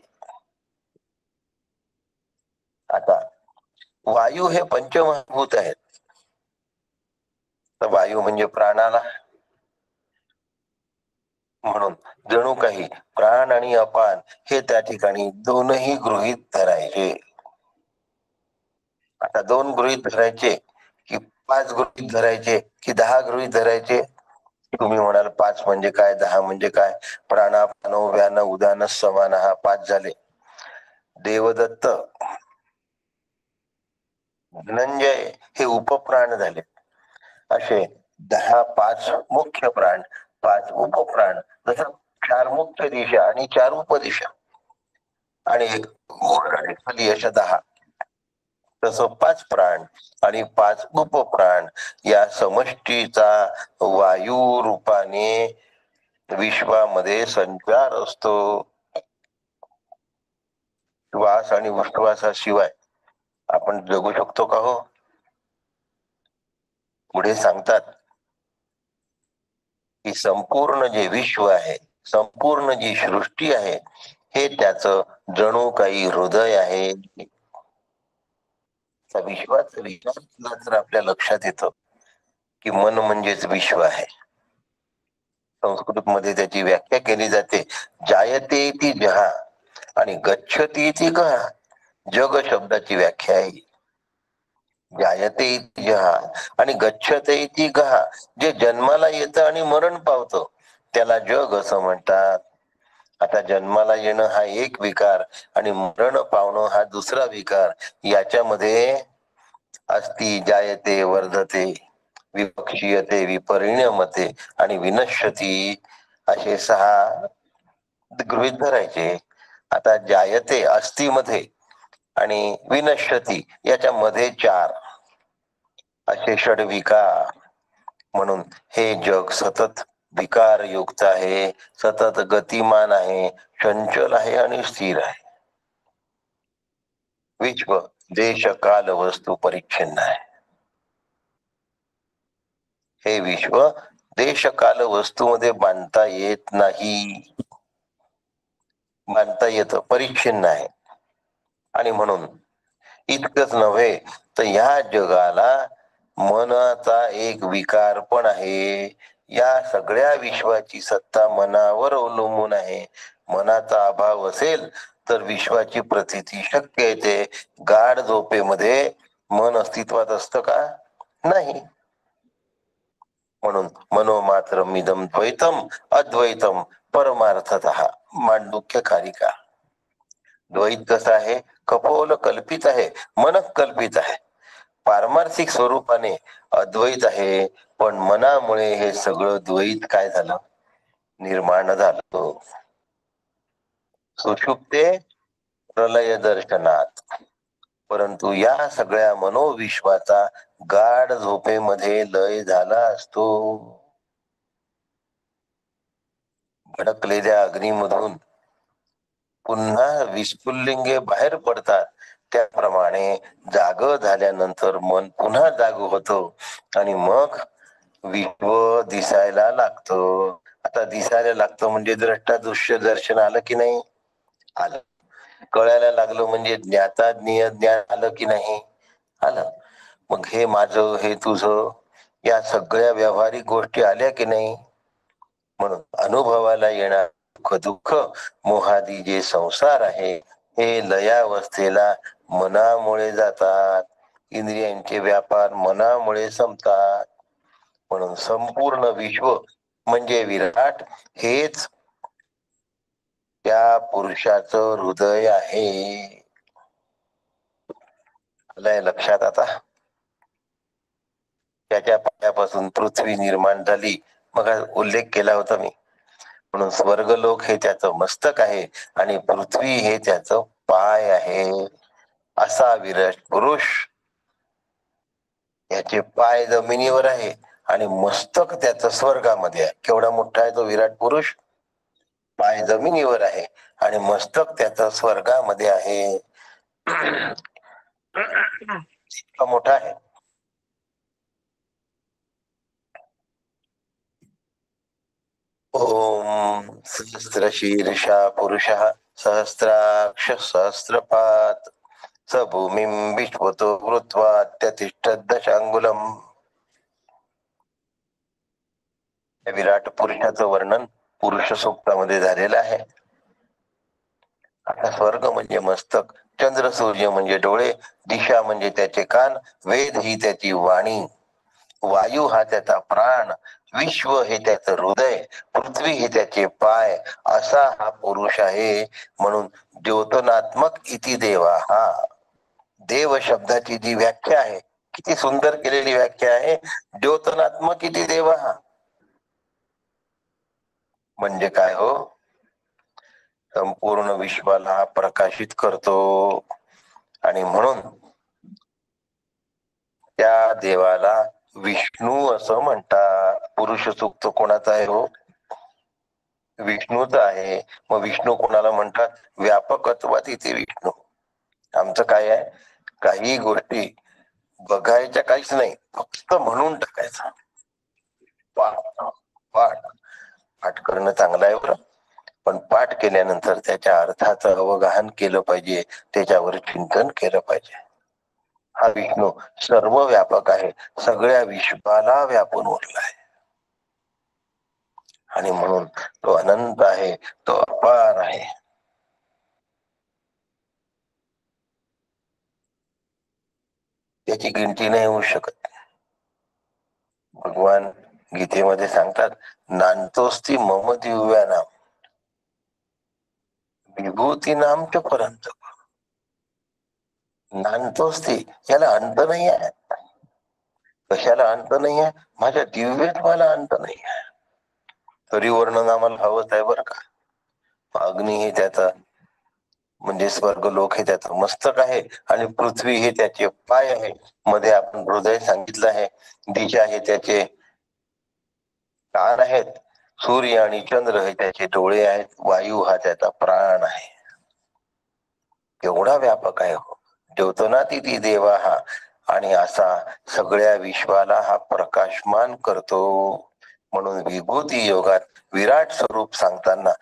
आता वायू हे पंचमहाभूत आहेत. तर वायू म्हणजे प्राणाला, म्हणून जणू काही प्राण आणि अपान हे त्या ठिकाणी दोनही गृहीत धरायचे. आता 2 गृहीत धरायचे की 5 गृहीत धरायचे की 10 गृहीत धरायचे? तुम्ही म्हणाल 5 म्हणजे काय, 10 म्हणजे काय? प्राणापानो व्यान उदान समान, हा 5 झाले. देवदत्त, धनंजय हे उपप्राण झाले. असे 10 5 मुख्य प्राण, 5 उपप्राण. जसं 4 मुख्य दिशा आणि 4 उपदिशा आणि एक खाली अशा 10, तसं 5 प्राण आणि 5 उपप्राण या समष्टीचा वायू रूपाने विश्वामध्ये संचार असतो. श्वास आणि उश्वासाशिवाय आपण जगू शकतो का हो? पुढे सांगतात की संपूर्ण जे विश्व आहे, संपूर्ण जी सृष्टी आहे, हे त्याचं जणू काही हृदय आहे. विश्वाचा विचार केला तर आपल्या लक्षात येतं की मन म्हणजेच विश्व आहे. संस्कृत मध्ये त्याची व्याख्या केली जाते, जायते ती जहा आणि गच्छती ती कहा. जग शब्दाची व्याख्या आहे जायते इति जहा आणि गच्छते इति गहा. जे जन्माला येतं आणि मरण पावतं त्याला जग असं म्हणतात. आता जन्माला येणं हा एक विकार आणि मरण पावणं हा दुसरा विकार. याच्यामध्ये अस्ति, जायते, वर्धते, विपक्षीयते, विपरिणमते आणि विनश्यती असे 6 गृहीत धरायचे. आता जायते अस्ति मध्ये आणि विनश्यती याच्यामध्ये 4 असे षड्विकार. म्हणून हे जग सतत विकार युक्त आहे, सतत गतिमान आहे, चंचल आहे आणि स्थिर आहे. विश्व देश काल वस्तू परिच्छिन्न आहे. हे विश्व देश काल वस्तूमध्ये बांधता येत नाही, बांधता येतं, परिच्छिन्न आहे. आणि म्हणून इतकंच नव्हे तर या जगाला मनाचा एक विकार पण आहे. या सगळ्या विश्वाची सत्ता मनावर अवलंबून आहे. मनाचा अभाव असेल तर विश्वाची प्रतीती शक्य येते. गाढ झोपेमध्ये मन अस्तित्वात असतं का? नाही. म्हणून मनोमात्रम इदम द्वैतम अद्वैतम परमार्थतः मांडुक्य कारिका. द्वैत कसं आहे? कपोल कल्पित आहे, मन कल्पित आहे. पारमार्थिक स्वरूपाने अद्वैत आहे, पण मनामुळे हे सगळं द्वैत काय झालं? निर्माण झालं. सुषुप्ते प्रलय दर्शनात. परंतु या सगळ्या मनोविश्वाचा गाढ झोपेमध्ये लय झाला असतो. भडकलेल्या अग्नीमधून पुन्हा विस्फुल्लिंगे बाहेर पडतात, त्याप्रमाणे जाग झाल्यानंतर मन पुन्हा जाग होतो आणि मग विश्व दिसायला लागतं. आता दिसायला लागतं म्हणजे द्रष्टा दृश्य दर्शन आलं की नाही? आलं. कळायला लागलं म्हणजे ज्ञाता ज्ञेय ज्ञान आलं की नाही? आलं. मग हे माझं, हे तुझं, या सगळ्या व्यावहारिक गोष्टी आल्या की नाही? म्हणून अनुभवाला येणार दुःख दुःख मोहादी जे संसार आहे हे लयावस्थेला मनामुळे जातात. इंद्रियांचे व्यापार मनामुळे संपतात. म्हणून संपूर्ण विश्व म्हणजे विराट हेच त्या पुरुषाचं हृदय आहे. आलंय लक्षात आता? त्याच्या पायापासून पृथ्वी निर्माण झाली, मग उल्लेख केला होता मी. म्हणून स्वर्गलोक हे त्याचं मस्तक आहे आणि पृथ्वी हे त्याचं पाय आहे. असा विराट पुरुष, याचे पाय जमिनीवर आहे आणि मस्तक त्याचं स्वर्गामध्ये आहे. केवढा मोठा आहे तो विराट पुरुष? पाय जमिनीवर आहे आणि मस्तक त्याचं स्वर्गामध्ये आहे. इतका मोठा आहे. ओम सहस्रशीर्षा पुरुषः सहस्राक्ष सहस्रपात स भूमिं विश्वतो वृत्वा त्यतिष्ठत् दशांगुलम्. विराट पुरुषाचं वर्णन पुरुष सूक्तामध्ये झालेलं आहे. आता स्वर्ग म्हणजे मस्तक, चंद्र सूर्य म्हणजे डोळे, दिशा म्हणजे त्याचे कान, वेद ही त्याची वाणी, वायू हा त्याचा प्राण, विश्व हे त्याचं हृदय, पृथ्वी हे त्याचे पाय, असा हा पुरुष आहे. म्हणून द्योतनात्मक इति देवा, हा देव शब्दाची जी व्याख्या आहे, किती सुंदर केलेली व्याख्या आहे. द्योतनात्मक इति देवा म्हणजे काय हो? संपूर्ण विश्वाला प्रकाशित करतो. आणि म्हणून त्या देवाला विष्णू असं म्हणतात. पुरुष सूक्त कोणाचा आहे हो? विष्णूचा आहे. मग विष्णू कोणाला म्हणतात? व्यापकत्वात इथे विष्णू. आमचं काय आहे? काही गोष्टी बघायच्या काहीच नाही, फक्त म्हणून टाकायचं. पाठ पाठ पाठ करणं चांगलं आहे बरं, पण पाठ केल्यानंतर त्याच्या अर्थाचं अवगाहन केलं पाहिजे, त्याच्यावर चिंतन केलं पाहिजे. हा विष्णू सर्व व्यापक आहे, सगळ्या विश्वाला व्यापून उरला आहे. आणि म्हणून तो अनंत आहे, तो अपार आहे. त्याची गिनती नाही होऊ शकत. भगवान गीतेमध्ये सांगतात, नांतोस्ती मम दिव्या नाम विभूती नाम च परंत. नांतोस्ती, याला अंत नाही आहे. कशाला अंत नाही आहे? माझ्या दिव्यत्वाला अंत नाही आहे. तरी वर्णन आम्हाला हवंच आहे बरं का. अग्नी हे त्याचा म्हणजे स्वर्ग लोक हे त्याचं मस्तक आहे आणि पृथ्वी हे त्याचे पाय आहे. मध्ये आपण हृदय सांगितलं आहे. दिशा हे त्याचे कान आहेत, सूर्य आणि चंद्र हे त्याचे डोळे आहेत, वायू हा त्याचा प्राण आहे. एवढा व्यापक आहे हो. द्योतनातिथी देवा हा, आणि असा सगळ्या विश्वाला हा प्रकाशमान करतो. म्हणून विभूती योगात विराट स्वरूप सांगताना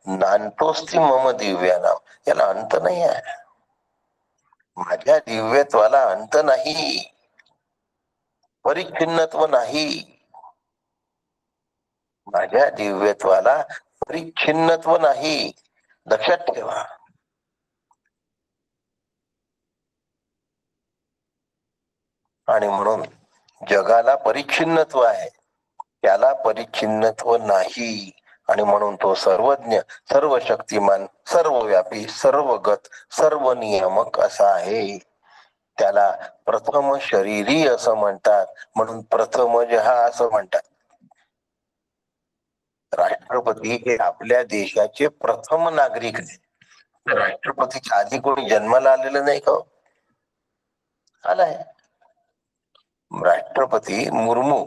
नांतोस्ती मम दिव्या नाम, याला अंत नाही आहे. माझ्या दिव्यत्वाला अंत नाही, परिच्छिन्नत्व नाही. माझ्या दिव्यत्वाला परिच्छिन्नत्व नाही, लक्षात ठेवा. आणि म्हणून जगाला परिच्छिन्नत्व आहे, त्याला परिच्छिन्नत्व नाही. आणि म्हणून तो सर्वज्ञ, सर्व शक्तिमान, सर्वव्यापी, सर्वगत, सर्व नियामक असा आहे. त्याला प्रथम शरीरी असं म्हणतात. म्हणून प्रथमज हा असं म्हणतात. राष्ट्रपती हे आपल्या देशाचे प्रथम नागरिक आहेत. राष्ट्रपतीच्या आधी कोणी जन्माला आलेलं नाही का? आलाय. राष्ट्रपती मुर्मू,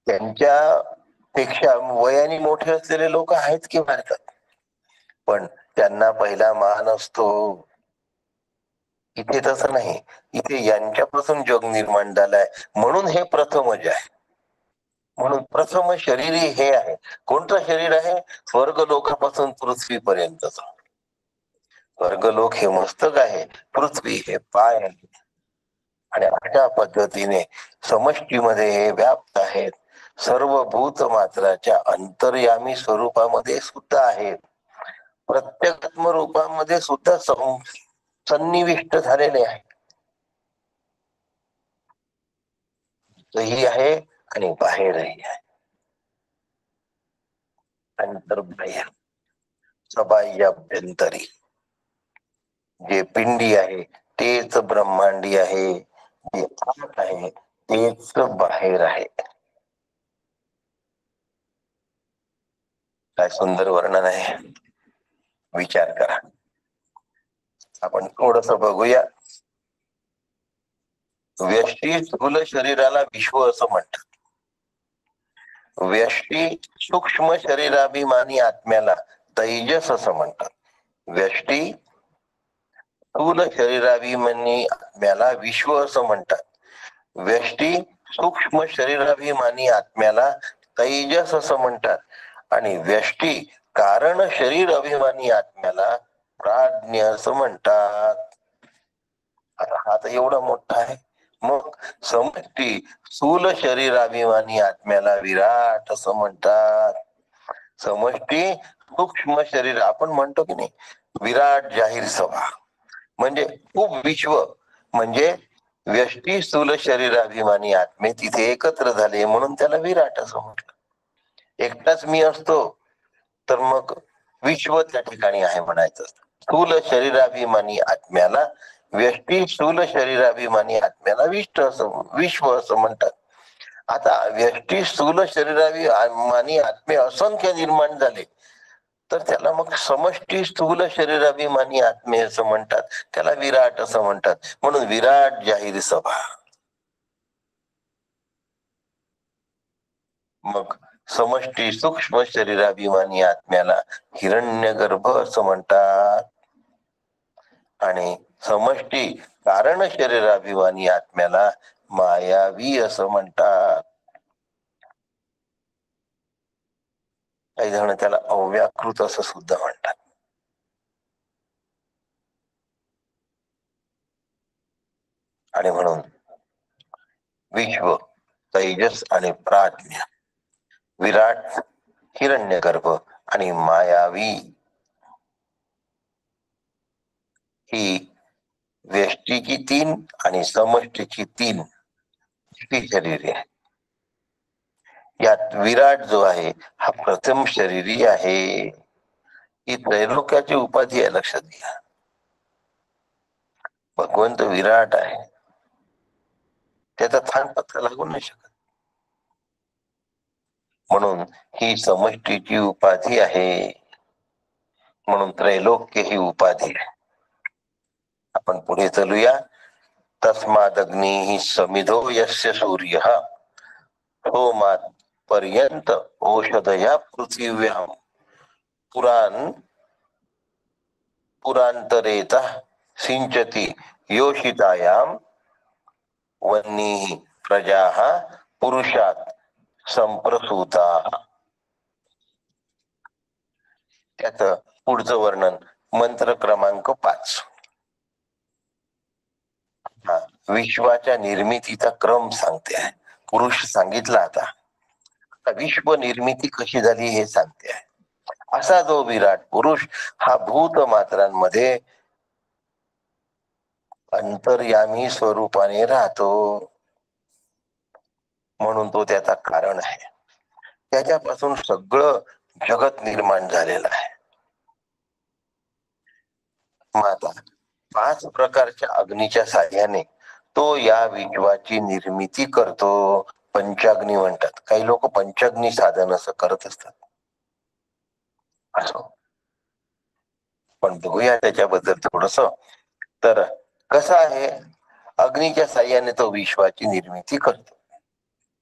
त्यांच्या पेक्षा वयाने मोठे असलेले लोक आहेत की भारतात, पण त्यांना पहिला मान असतो. इथे तसं नाही. इथे यांच्यापासून जग निर्माण झालंय, म्हणून हे प्रथमच आहे. म्हणून प्रथम शरीर हे आहे. कोणतं शरीर आहे? स्वर्ग लोकापासून पृथ्वीपर्यंतच. स्वर्गलोक हे मस्तक आहे, पृथ्वी हे पाय आहे. आणि अशा पद्धतीने समष्टीमध्ये हे व्याप्त आहेत. सर्व भूत मात्राच्या अंतर्यामी स्वरूपामध्ये सुद्धा आहेत. प्रत्येक रूपामध्ये सुद्धा सन्निविष्ट झालेले आहे. ही आहे आणि बाहेरही आहे. अंतर्बाह्य सबाह्य अभ्यंतरी. जे पिंडी आहे तेच ब्रह्मांडी आहे, जे आत आहे तेच बाहेर आहे. काय सुंदर वर्णन आहे. विचार करा. आपण थोडस बघूया. व्यष्टी स्थूल शरीराला विश्व असं म्हणतात. व्यष्टी सूक्ष्म शरीराभिमानी आत्म्याला तैजस असं म्हणतात. व्यष्टी स्थूल शरीराभिमानी आत्म्याला विश्व असं म्हणतात. व्यष्टी सूक्ष्म शरीराभिमानी आत्म्याला तैजस असं म्हणतात. आणि व्यष्टी कारण शरीर अभिमानी आत्म्याला प्राज्ञ असं म्हणतात. आता हा तर एवढा मोठा आहे. मग समष्टी स्थूल शरीराभिमानी आत्म्याला विराट असं म्हणतात. समष्टी सूक्ष्म शरीर आपण म्हणतो की नाही, विराट जाहीर सभा म्हणजे खूप विश्व, म्हणजे व्यष्टी स्थूल शरीराभिमानी आत्मे तिथे एकत्र झाले म्हणून त्याला विराट असं म्हटलं. एकटाच मी असतो तर मग विश्व त्या ठिकाणी आहे म्हणायचं. स्थूल शरीराभिमानी आत्म्याला व्यष्टी स्थूल शरीराभिमानी आत्म्याला विश्व असं म्हणतात. आता व्यष्टी स्थूल शरीराभिमानी आत्मे असंख्य निर्माण झाले तर त्याला मग समष्टी स्थूल शरीराभिमानी आत्मे असं म्हणतात. त्याला विराट असं म्हणतात. म्हणून विराट जाहीर सभा. मग समष्टी सूक्ष्म शरीराभिमानी आत्म्याला हिरण्यगर्भ असं म्हणतात. आणि समष्टी कारण शरीराभिमानी आत्म्याला मायावी असं म्हणतात. काही जण त्याला अव्याकृत असं सुद्धा म्हणतात. आणि म्हणून विश्व, तैजस आणि प्राज्ञ, विराट, हिरण्यगर्भ आणि मायावी ही व्यष्टीची 3 आणि समष्टीची 3 शरीरे आहे. यात विराट जो आहे हा प्रथम शरीरी आहे. ही त्रैलोक्याची उपाधी आहे, लक्षात घ्या. भगवंत विराट आहे, त्याचा थान पत्ता लागू नाही शकत. म्हणून ही समष्टीची उपाधी आहे. म्हणून त्रैलोक्य ही उपाधी आहे. आपण पुढे चलूया. तस्मादग्नी समिधो यस्य सूर्य होमात पर्यंत औषधया पृथिव्यां पुरांतरेतः सिंचती योषितायां वन्नीः प्रजाः पुरुषात् संप्रसूताः. त्याचं पुढचं वर्णन मंत्र क्रमांक 5. विश्वाच्या निर्मितीचा क्रम सांगते आहे. पुरुष सांगितला. आता विश्व निर्मिती कशी झाली हे सांगते आहे. असा जो विराट पुरुष हा भूत मात्रांमध्ये अंतर्यामी स्वरूपाने राहतो. म्हणून तो त्याचा कारण आहे. त्याच्यापासून सगळं जगत निर्माण झालेलं आहे. माता 5 प्रकारच्या अग्नीच्या साह्याने तो या विश्वाची निर्मिती करतो. पंचाग्नी म्हणतात. काही लोक पंचाग्नी साधन असं करत असतात. असो, पण बघूया त्याच्याबद्दल थोडस. तर कसं आहे, अग्नीच्या साह्याने तो विश्वाची निर्मिती करतो.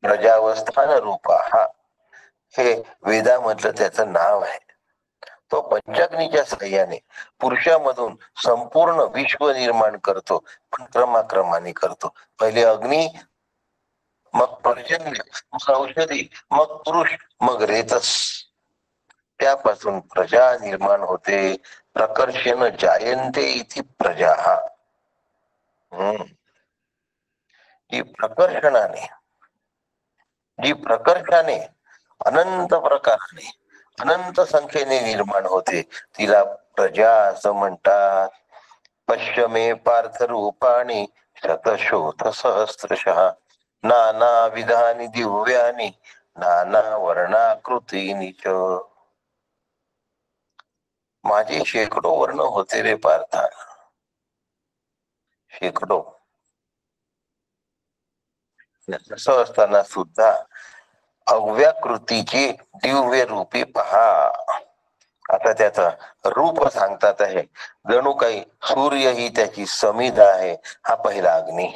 प्रजावस्थान रूपा हा हे वेदामधलं त्याचं नाव आहे. तो पंचाग्नीच्या साह्याने पुरुषामधून संपूर्ण विश्व निर्माण करतो, पण क्रमाक्रमाने करतो. पहिले अग्नी, मग पर्जन्य, मग औषधी, मग पुरुष, मग रेतस. त्यापासून प्रजा निर्माण होते. प्रकर्षण जायन्ते इति प्रजा. जी प्रकर्षाने अनंत प्रकाराने अनंत संख्येने निर्माण होते तिला प्रजा असं म्हणतात. पश्चिमे पार्थ रूपाणी शतशोथ सहस्रशः नाना विधानी दिव्यानी नाना वर्णाकृतीनी च. माझे शेकडो वर्ण होते रे पार्था, शेकडो. असं असताना सुद्धा अव्याकृतीची दिव्य रूपी पहा. आता त्याचं रूप सांगतात आहे, जणू काही सूर्य ही त्याची समिधा आहे. हा पहिला अग्नी.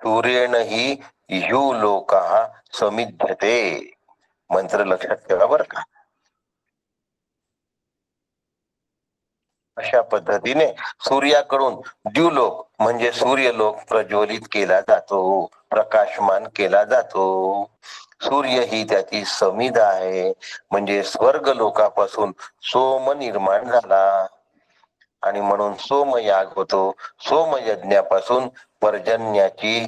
सूर्येण ही यु लोका समिध्यते. मंत्र लक्षात ठेवा बर का. अशा पद्धतीने सूर्याकडून द्युलोक म्हणजे सूर्यलोक प्रज्वलित केला जातो, प्रकाशमान केला जातो. सूर्य ही त्याची समिधा आहे, म्हणजे स्वर्ग लोकापासून सोम निर्माण झाला आणि म्हणून सोमयाग होतो. सोमयज्ञापासून पर्जन्याची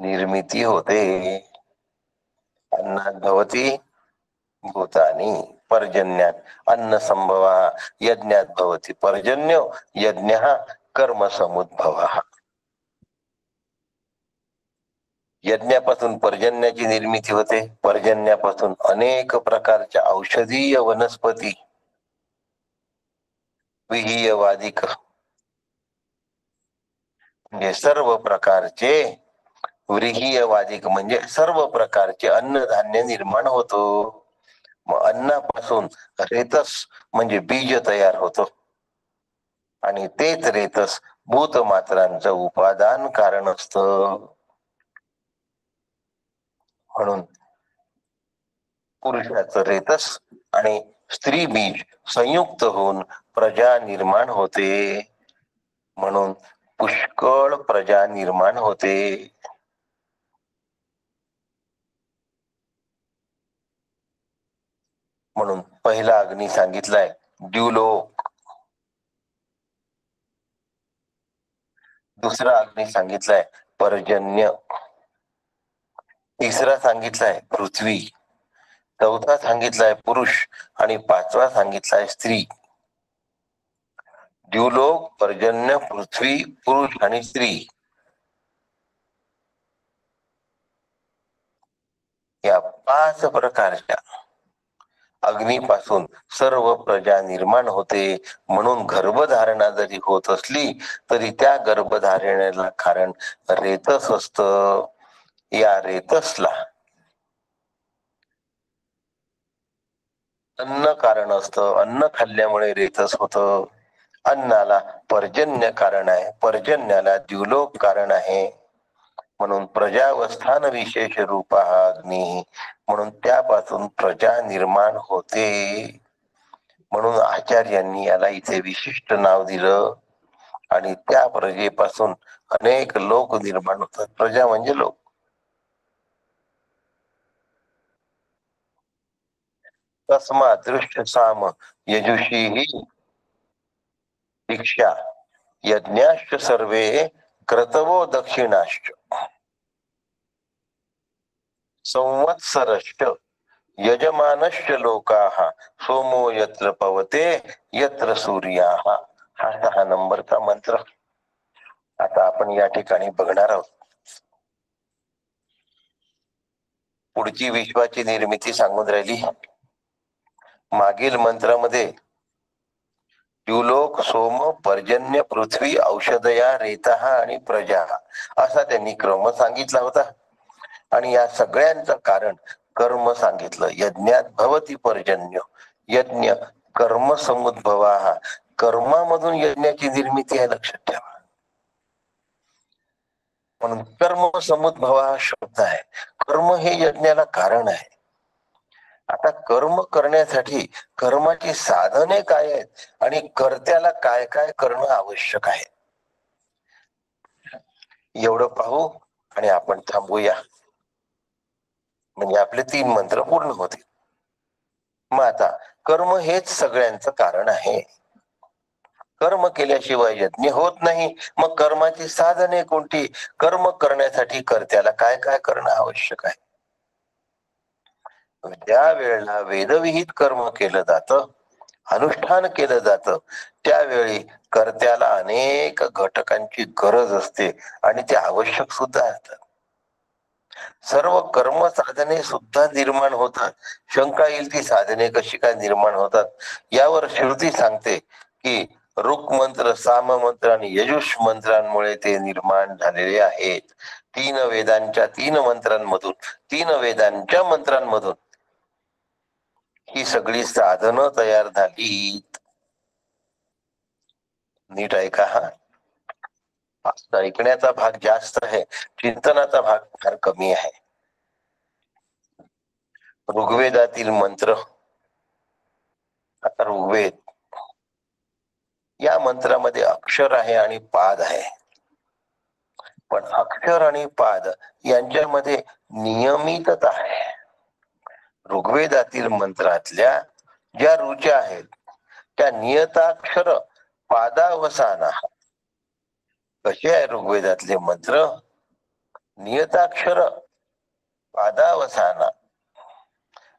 निर्मिती होते. अन्नात भवती भूतानी पर्जन्यात अन्न संभवा, यज्ञात भवती पर्जन्यो, यज्ञ कर्म समुद्भव. यज्ञापासून पर्जन्याची निर्मिती होते. पर्जन्यापासून अनेक प्रकारच्या औषधीय वनस्पती, विहीयवादिक म्हणजे सर्व प्रकारचे, व्रीहीयवादिक म्हणजे सर्व प्रकारचे अन्नधान्य निर्माण होतो. मग अन्नापासून रेतस म्हणजे बीज तयार होतो आणि तेच रेतस भूतमात्रांचं उपादान कारण असत. म्हणून पुरुषाचं रेतस आणि स्त्री बीज संयुक्त होऊन प्रजा निर्माण होते. म्हणून पुष्कळ प्रजा निर्माण होते. म्हणून पहिला अग्नी सांगितलाय द्युलोक, दुसरा अग्नी सांगितलाय पर्जन्य, तिसरा सांगितलाय पृथ्वी, चौथा सांगितलाय पुरुष आणि पाचवा सांगितलाय स्त्री. द्युलोक, पर्जन्य, पृथ्वी, पुरुष आणि स्त्री या 5 प्रकारच्या अग्नीपासून सर्व प्रजा निर्माण होते. म्हणून गर्भधारणा जरी होत असली तरी त्या गर्भधारणेला कारण रेतस असत. या रेतसला अन्न कारण असतं, अन्न खाल्ल्यामुळे रेतस होत. अन्नाला पर्जन्य कारण आहे, पर्जन्याला द्युलोक कारण आहे. म्हणून प्रजावस्थान विशेष रूप हा अग्नी, म्हणून त्यापासून प्रजा निर्माण होते. म्हणून आचार्यांनी याला इथे विशिष्ट नाव दिलं आणि त्या प्रजेपासून अनेक लोक निर्माण होतात. प्रजा म्हणजे लोक. तस्मात् दृष्ट साम यजुषी दीक्षा यज्ञाश्च सर्वे क्रतवो दक्षिणाश्च संवत्सरश्च यजमानश्च लोकाः सोमो यत्र पवते यत्र सूर्याः. हा 6 नंबरचा मंत्र आता आपण या ठिकाणी बघणार आहोत. पुढची विश्वाची निर्मिती सांगून राहिली. मागील मंत्रामध्ये द्युलोक, सोम, पर्जन्य, पृथ्वी, औषधया, रेतः आणि प्रजा असा त्यांनी क्रम सांगितला होता. आणि या सगळ्यांचं कारण कर्म सांगितलं. यज्ञात भवती पर्जन्य, यज्ञ कर्म समुद्भवा. कर्मामधून यज्ञाची निर्मिती आहे, लक्षात ठेवा. म्हणून कर्म समुद्भवा हा शब्द आहे. कर्म हे यज्ञाला कारण आहे. आता कर्म करण्यासाठी कर्माची साधने काय आहेत आणि कर्त्याला काय काय करणं आवश्यक आहे एवढं पाहू आणि आपण थांबूया. म्हणजे आपले 3 मंत्र पूर्ण होतील. मग आता कर्म हेच सगळ्यांचं कारण आहे. कर्म केल्याशिवाय यज्ञ होत नाही. मग कर्माची साधने कोणती? कर्म करण्यासाठी कर्त्याला काय काय करणं आवश्यक आहे. ज्या वेळेला वेदविहित कर्म केलं जातं, अनुष्ठान केलं जातं, त्यावेळी कर्त्याला अनेक घटकांची गरज असते आणि ते आवश्यक सुद्धा असतात. सर्व कर्म साधने सुद्धा निर्माण होतात. शंका येईल ती साधने कशी काय निर्माण होतात. यावर श्रुती सांगते की ऋक मंत्र, साम मंत्र आणि यजुष मंत्रांमुळे ते निर्माण झालेले आहेत. तीन वेदांच्या मंत्रांमधून ही सगळी साधनं तयार झाली. नीट ऐका हा. ऐकण्याचा भाग जास्त आहे, चिंतनाचा भाग फार कमी आहे. ऋग्वेदातील मंत्र. आता ऋग्वेद या मंत्रामध्ये अक्षर आहे आणि पाद आहे. पण अक्षर आणि पाद यांच्यामध्ये नियमितता आहे. ऋग्वेदातील मंत्रातल्या ज्या रुच्या आहेत त्या नियताक्षर पादावसाना. कसे आहे ऋग्वेदातले मंत्र? नियताक्षर पादावसाना.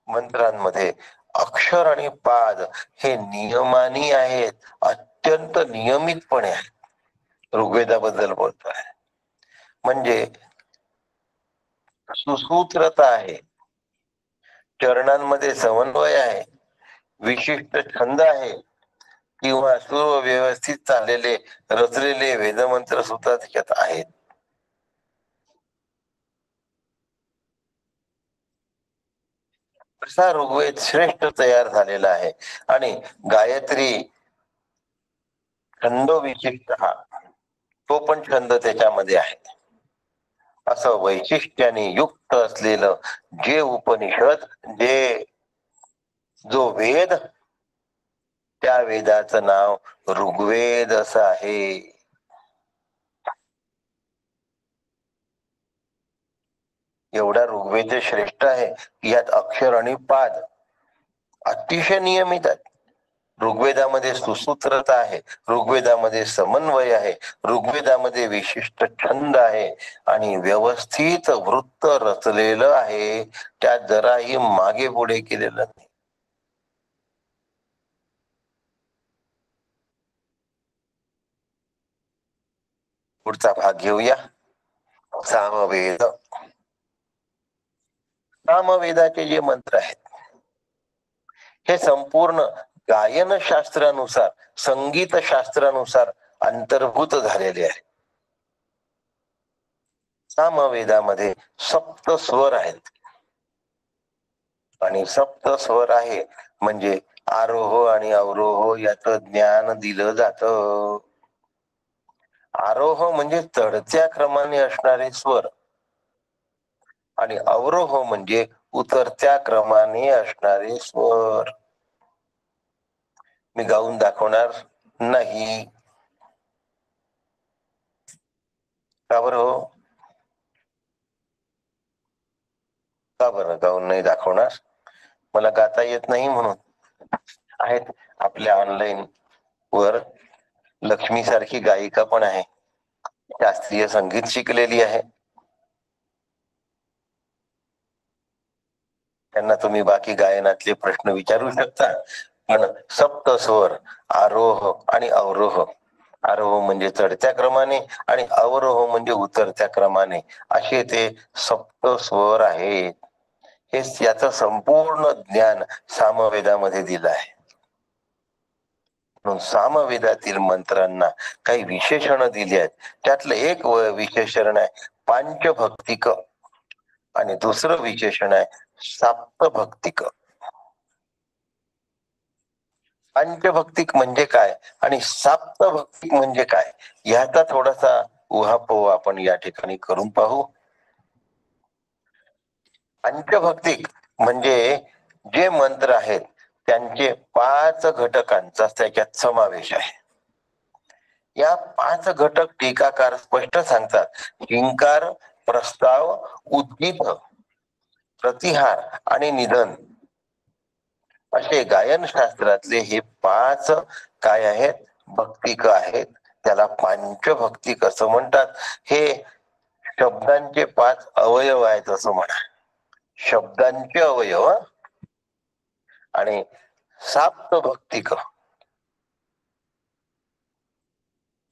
मंत्रांमध्ये अक्षर आणि पाद हे नियमानी आहेत, अत्यंत नियमितपणे आहेत. ऋग्वेदाबद्दल बोलतोय म्हणजे सुसूत्रता आहे, चरणांमध्ये समन्वय आहे, विशिष्ट छंद आहे किंवा सुव्यवस्थित चाललेले रचलेले वेदमंत्र सुद्धा त्याच्यात आहेत. असा ऋग्वेद श्रेष्ठ तयार झालेला आहे. आणि गायत्री छंद विशिष्ट हा तो पण छंद त्याच्यामध्ये आहे. असं वैशिष्ट्याने युक्त असलेलं जे उपनिषद, जो वेद, त्या वेदाचं नाव ऋग्वेद असं आहे. एवढा ऋग्वेद श्रेष्ठ आहे की यात अक्षर आणि पाद अतिशय नियमित आहेत. ऋग्वेदामध्ये सुसूत्रता आहे, ऋग्वेदामध्ये समन्वय आहे, ऋग्वेदामध्ये विशिष्ट छंद आहे आणि व्यवस्थित वृत्त रचलेलं आहे. त्यात जराही मागे पुढे केलेलं नाही. पुढचा भाग घेऊया. सामवेद. सामवेदाचे जे मंत्र आहेत हे संपूर्ण गायन शास्त्रानुसार, संगीत शास्त्रानुसार अंतर्भूत झालेले आहे. सामवेदामध्ये सप्त स्वर आहेत आणि सप्त स्वर आहे म्हणजे आरोह आणि अवरोह याचं ज्ञान दिलं जातं. आरोह म्हणजे चढत्या क्रमाने असणारे स्वर आणि अवरोह म्हणजे उतरत्या क्रमाने असणारे स्वर. मी गाऊन दाखवणार नाही. का बरं? का बरं गाऊन नाही दाखवणार? मला गाता येत नाही म्हणून. आहेत आपल्या ऑनलाईन वर लक्ष्मी सारखी गायिका पण आहे, शास्त्रीय संगीत शिकलेली आहे. त्यांना तुम्ही बाकी गायनातले प्रश्न विचारू शकता. पण सप्त स्वर, आरोह आणि अवरोह. आरोह म्हणजे चढत्या क्रमाने आणि अवरोह म्हणजे उतरत्या क्रमाने, असे ते सप्त स्वर आहेत. हे याचं संपूर्ण ज्ञान सामवेदामध्ये दिलं आहे. म्हणून सामवेदातील मंत्रांना काही विशेषण दिली आहेत. त्यातलं एक विशेषण आहे पांचभक्तिक आणि दुसरं विशेषण आहे साप्तभक्तिक. पंचभक्तिक म्हणजे काय आणि साप्तभक्तिक म्हणजे काय याचा थोडासा उहापोह आपण या ठिकाणी करून पाहू. पंचभक्तिक म्हणजे जे मंत्र आहेत त्यांचे 5 घटकांचा त्याच्यात समावेश आहे. या 5 घटक टीकाकार स्पष्ट सांगतात. हिंकार, प्रस्ताव, उद्गीत, प्रतिहार आणि निधन असे गायन शास्त्रातले हे 5 काय आहेत? भक्तिक आहेत. त्याला पंचभक्तिक असं म्हणतात. हे शब्दांचे 5 अवयव आहेत असं म्हणा. शब्दांचे अवयव. आणि साप्तभक्तिक,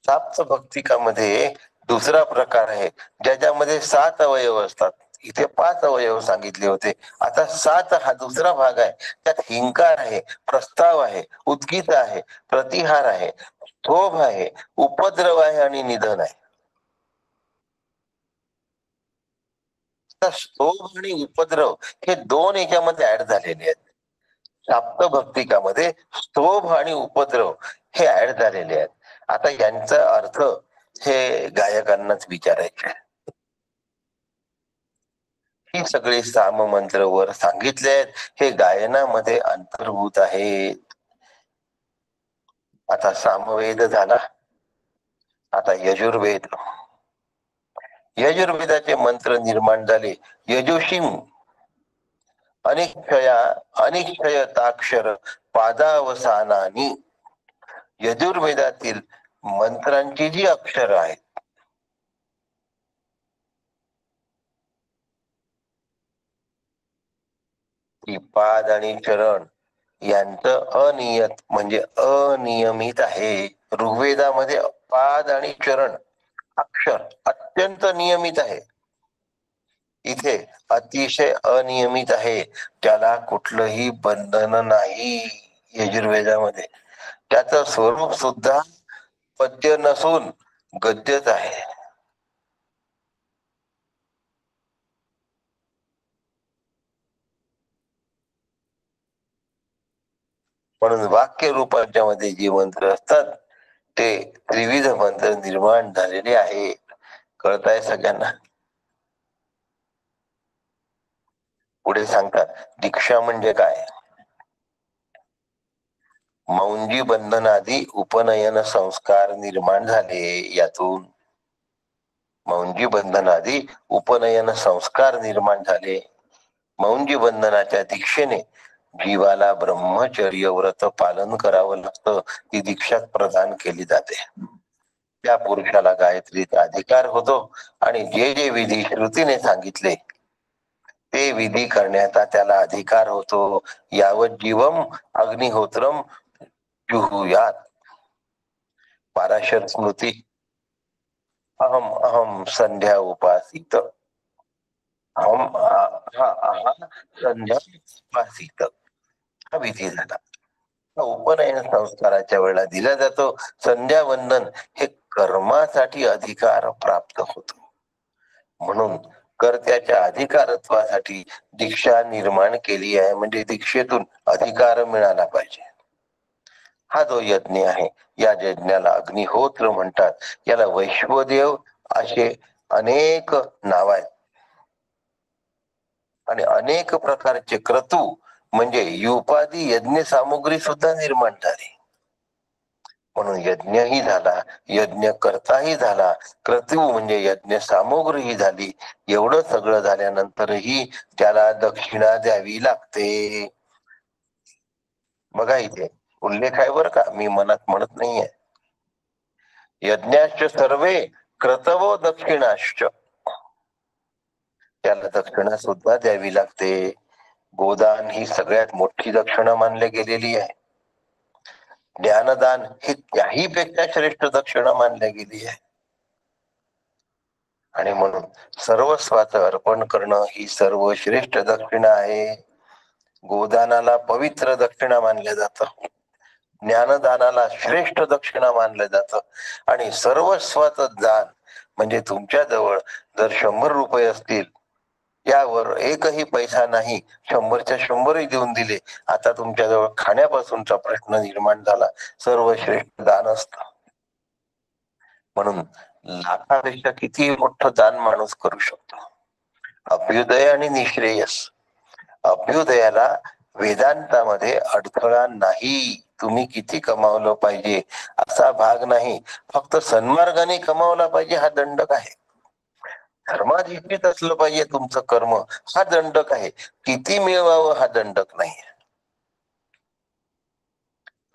साप्तभक्तिकामध्ये दुसरा प्रकार आहे ज्याच्यामध्ये 7 अवयव असतात. इथे 5 अवयव सांगितले होते, आता 7 हा दुसरा भाग आहे. त्यात हिंकार आहे, प्रस्ताव आहे, उद्गीत आहे, प्रतिहार आहे, क्षोभ आहे, उपद्रव आहे आणि निधन आहे. क्षोभ आणि उपद्रव हे 2 याच्यामध्ये ऍड झालेले आहेत. शाप्त भक्तिकामध्ये स्तोभ आणि उपद्रव हे ऍड झालेले आहेत. आता यांचा अर्थ हे गायकांनाच विचारायचे आहे. ही सगळे साम मंत्र वर सांगितले आहेत, हे गायनामध्ये अंतर्भूत आहेत. आता सामवेद झाला, आता यजुर्वेद. यजुर्वेदाचे मंत्र निर्माण झाले. यजुषीम अनिक्षयताक्षर पादावसानानी. यजुर्वेदातील मंत्रांची जी अक्षर आहेत ती पाद आणि चरण यांचं अनियत म्हणजे अनियमित आहे. ऋग्वेदामध्ये पाद आणि चरण अक्षर अत्यंत नियमित आहे, इथे अतिशय अनियमित आहे. त्याला कुठलंही बंधन नाही. यजुर्वेदामध्ये त्याचं स्वरूप सुद्धा पद्य नसून गद्यच आहे. म्हणून वाक्य रूपाच्या मध्ये जी मंत्र असतात ते त्रिविध मंत्र निर्माण झालेले आहे. कळताय सगळ्यांना? पुढे सांगतात दीक्षा म्हणजे काय. मौंजी बंधनादी उपनयन संस्कार निर्माण झाले. यातून मौंजी बंधनादी उपनयन संस्कार निर्माण झाले. मौंजी बंधनाच्या दीक्षेने जीवाला ब्रह्मचर्य व्रत पालन करावं लागतं. ती दीक्षा प्रदान केली जाते. त्या पुरुषाला गायत्रीचा अधिकार होतो आणि जे जे विधी श्रुतीने सांगितले ते विधी करण्याचा त्याला अधिकार होतो. यावत जीवम अग्निहोत्रम जुहुयात. पाराशर स्मृती अहम अहम संध्या उपासित. अहम हा संध्या उपासित हा विधी झाला. उपनयन संस्काराच्या वेळेला दिला जातो. संध्या वंदन हे कर्मासाठी अधिकार प्राप्त होतो. म्हणून कर्त्याच्या अधिकारत्वासाठी दीक्षा निर्माण केली आहे. म्हणजे दीक्षेतून अधिकार मिळाला पाहिजे. हा जो यज्ञ आहे या यज्ञाला अग्निहोत्र म्हणतात. याला वैश्वदेव असे अनेक नाव आहेत आणि अनेक प्रकारचे क्रतू म्हणजे युपादी यज्ञ सामुग्री सुद्धा निर्माण झाली. म्हणून यज्ञही झाला, यज्ञ करताही झाला, क्रतू म्हणजे यज्ञ सामुग्रीही झाली. एवढं सगळं झाल्यानंतरही त्याला दक्षिणा द्यावी लागते. बघा इथे उल्लेख आहे बरं का, मी मनात म्हणत नाहीये. यज्ञाश्च सर्वे क्रतवो दक्षिणाश्च. त्याला दक्षिणा सुद्धा द्यावी लागते. गोदान ही सगळ्यात मोठी दक्षिणा मानली गेलेली आहे. ज्ञानदान ही त्याही पेक्षा श्रेष्ठ दक्षिणा मानली गेली आहे. आणि म्हणून सर्वस्वाचं अर्पण करणं ही सर्वश्रेष्ठ दक्षिणा आहे. गोदानाला पवित्र दक्षिणा मानलं जातं, ज्ञानदानाला श्रेष्ठ दक्षिणा मानलं जातं. आणि सर्वस्वाचं दान म्हणजे तुमच्या जवळ जर 100 रुपये असतील, यावर एकही पैसा नाही, 100च्या 100ही देऊन दिले, आता तुमच्याजवळ खाण्यापासूनचा प्रश्न निर्माण झाला. सर्वश्रेष्ठ दान असतं. म्हणून लाखापेक्षा किती मोठं दान माणूस करू शकतो. अभ्युदय आणि निश्रेयस. अभ्युदयाला वेदांतामध्ये अडथळा नाही. तुम्ही किती कमावलं पाहिजे असा भाग नाही, फक्त सन्मार्गाने कमावला पाहिजे हा दंडक आहे. धर्माधिष्ठित असलं पाहिजे तुमचं कर्म हा दंडक आहे. किती मिळवावं हा दंडक नाही.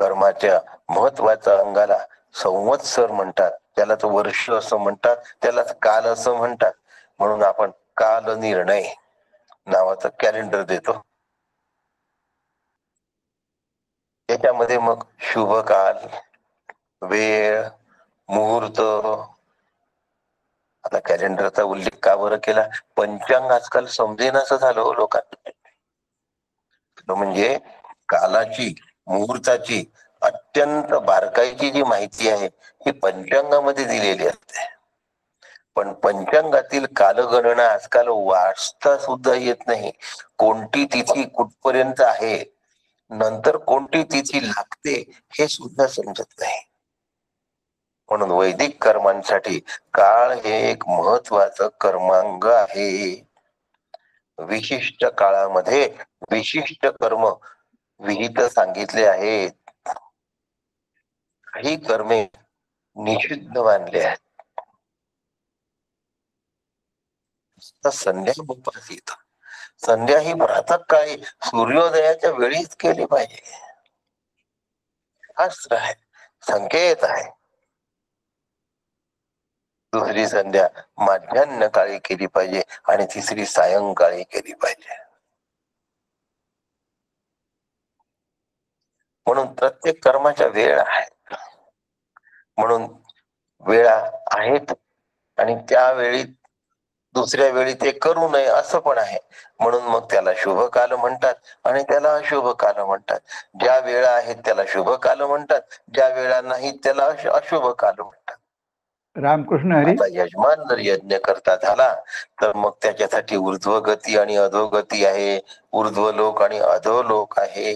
कर्माच्या महत्वाच्या अंगाला संवत्सर म्हणतात, त्याला तो वर्ष असं म्हणतात, त्यालाच काल असं म्हणतात. म्हणून आपण काल निर्णय नावाचं कॅलेंडर देतो. त्याच्यामध्ये मग शुभ काल, वेळ, मुहूर्त आता कॅलेंडरचा उल्लेख का बरं केला? पंचांग आजकाल समजेनासं झालं हो लोकांना. म्हणजे कालाची, मुहूर्ताची अत्यंत बारकाईची जी माहिती आहे ही पंचांगामध्ये दिलेली असते. पण पंचांगातील कालगणना आजकाल वाचता सुद्धा येत नाही. कोणती तिथी कुठपर्यंत आहे, नंतर कोणती तिथी लागते हे सुद्धा समजत नाही. म्हणून वैदिक कर्मांसाठी काळ हे एक महत्वाचं कर्मांग आहे. विशिष्ट काळामध्ये विशिष्ट कर्म विहित सांगितले आहेत. काही कर्मे निषिद्ध मानले आहेत. संध्या उपासित, संध्या ही प्रातःकाळी सूर्योदयाच्या वेळीच केली पाहिजे. शास्त्र आहे, संकेत आहे. दुसरी संध्या माध्यान्ह काळी केली पाहिजे आणि तिसरी सायंकाळी केली पाहिजे. म्हणून प्रत्येक कर्माच्या वेळ आहेत. म्हणून वेळा आहेत आणि त्यावेळी दुसऱ्या वेळी ते करू नये असं पण आहे. म्हणून मग त्याला शुभ काल म्हणतात आणि त्याला अशुभ काल म्हणतात. ज्या वेळा आहेत त्याला शुभ काल म्हणतात, ज्या वेळा नाहीत त्याला अशुभ काल म्हणतात. रामकृष्ण हरी. आता यजमान जर यज्ञ करता झाला तर मग त्याच्यासाठी ऊर्ध्वगती आणि अधोगती आहे, ऊर्ध्वलोक आणि अधोलोक आहे.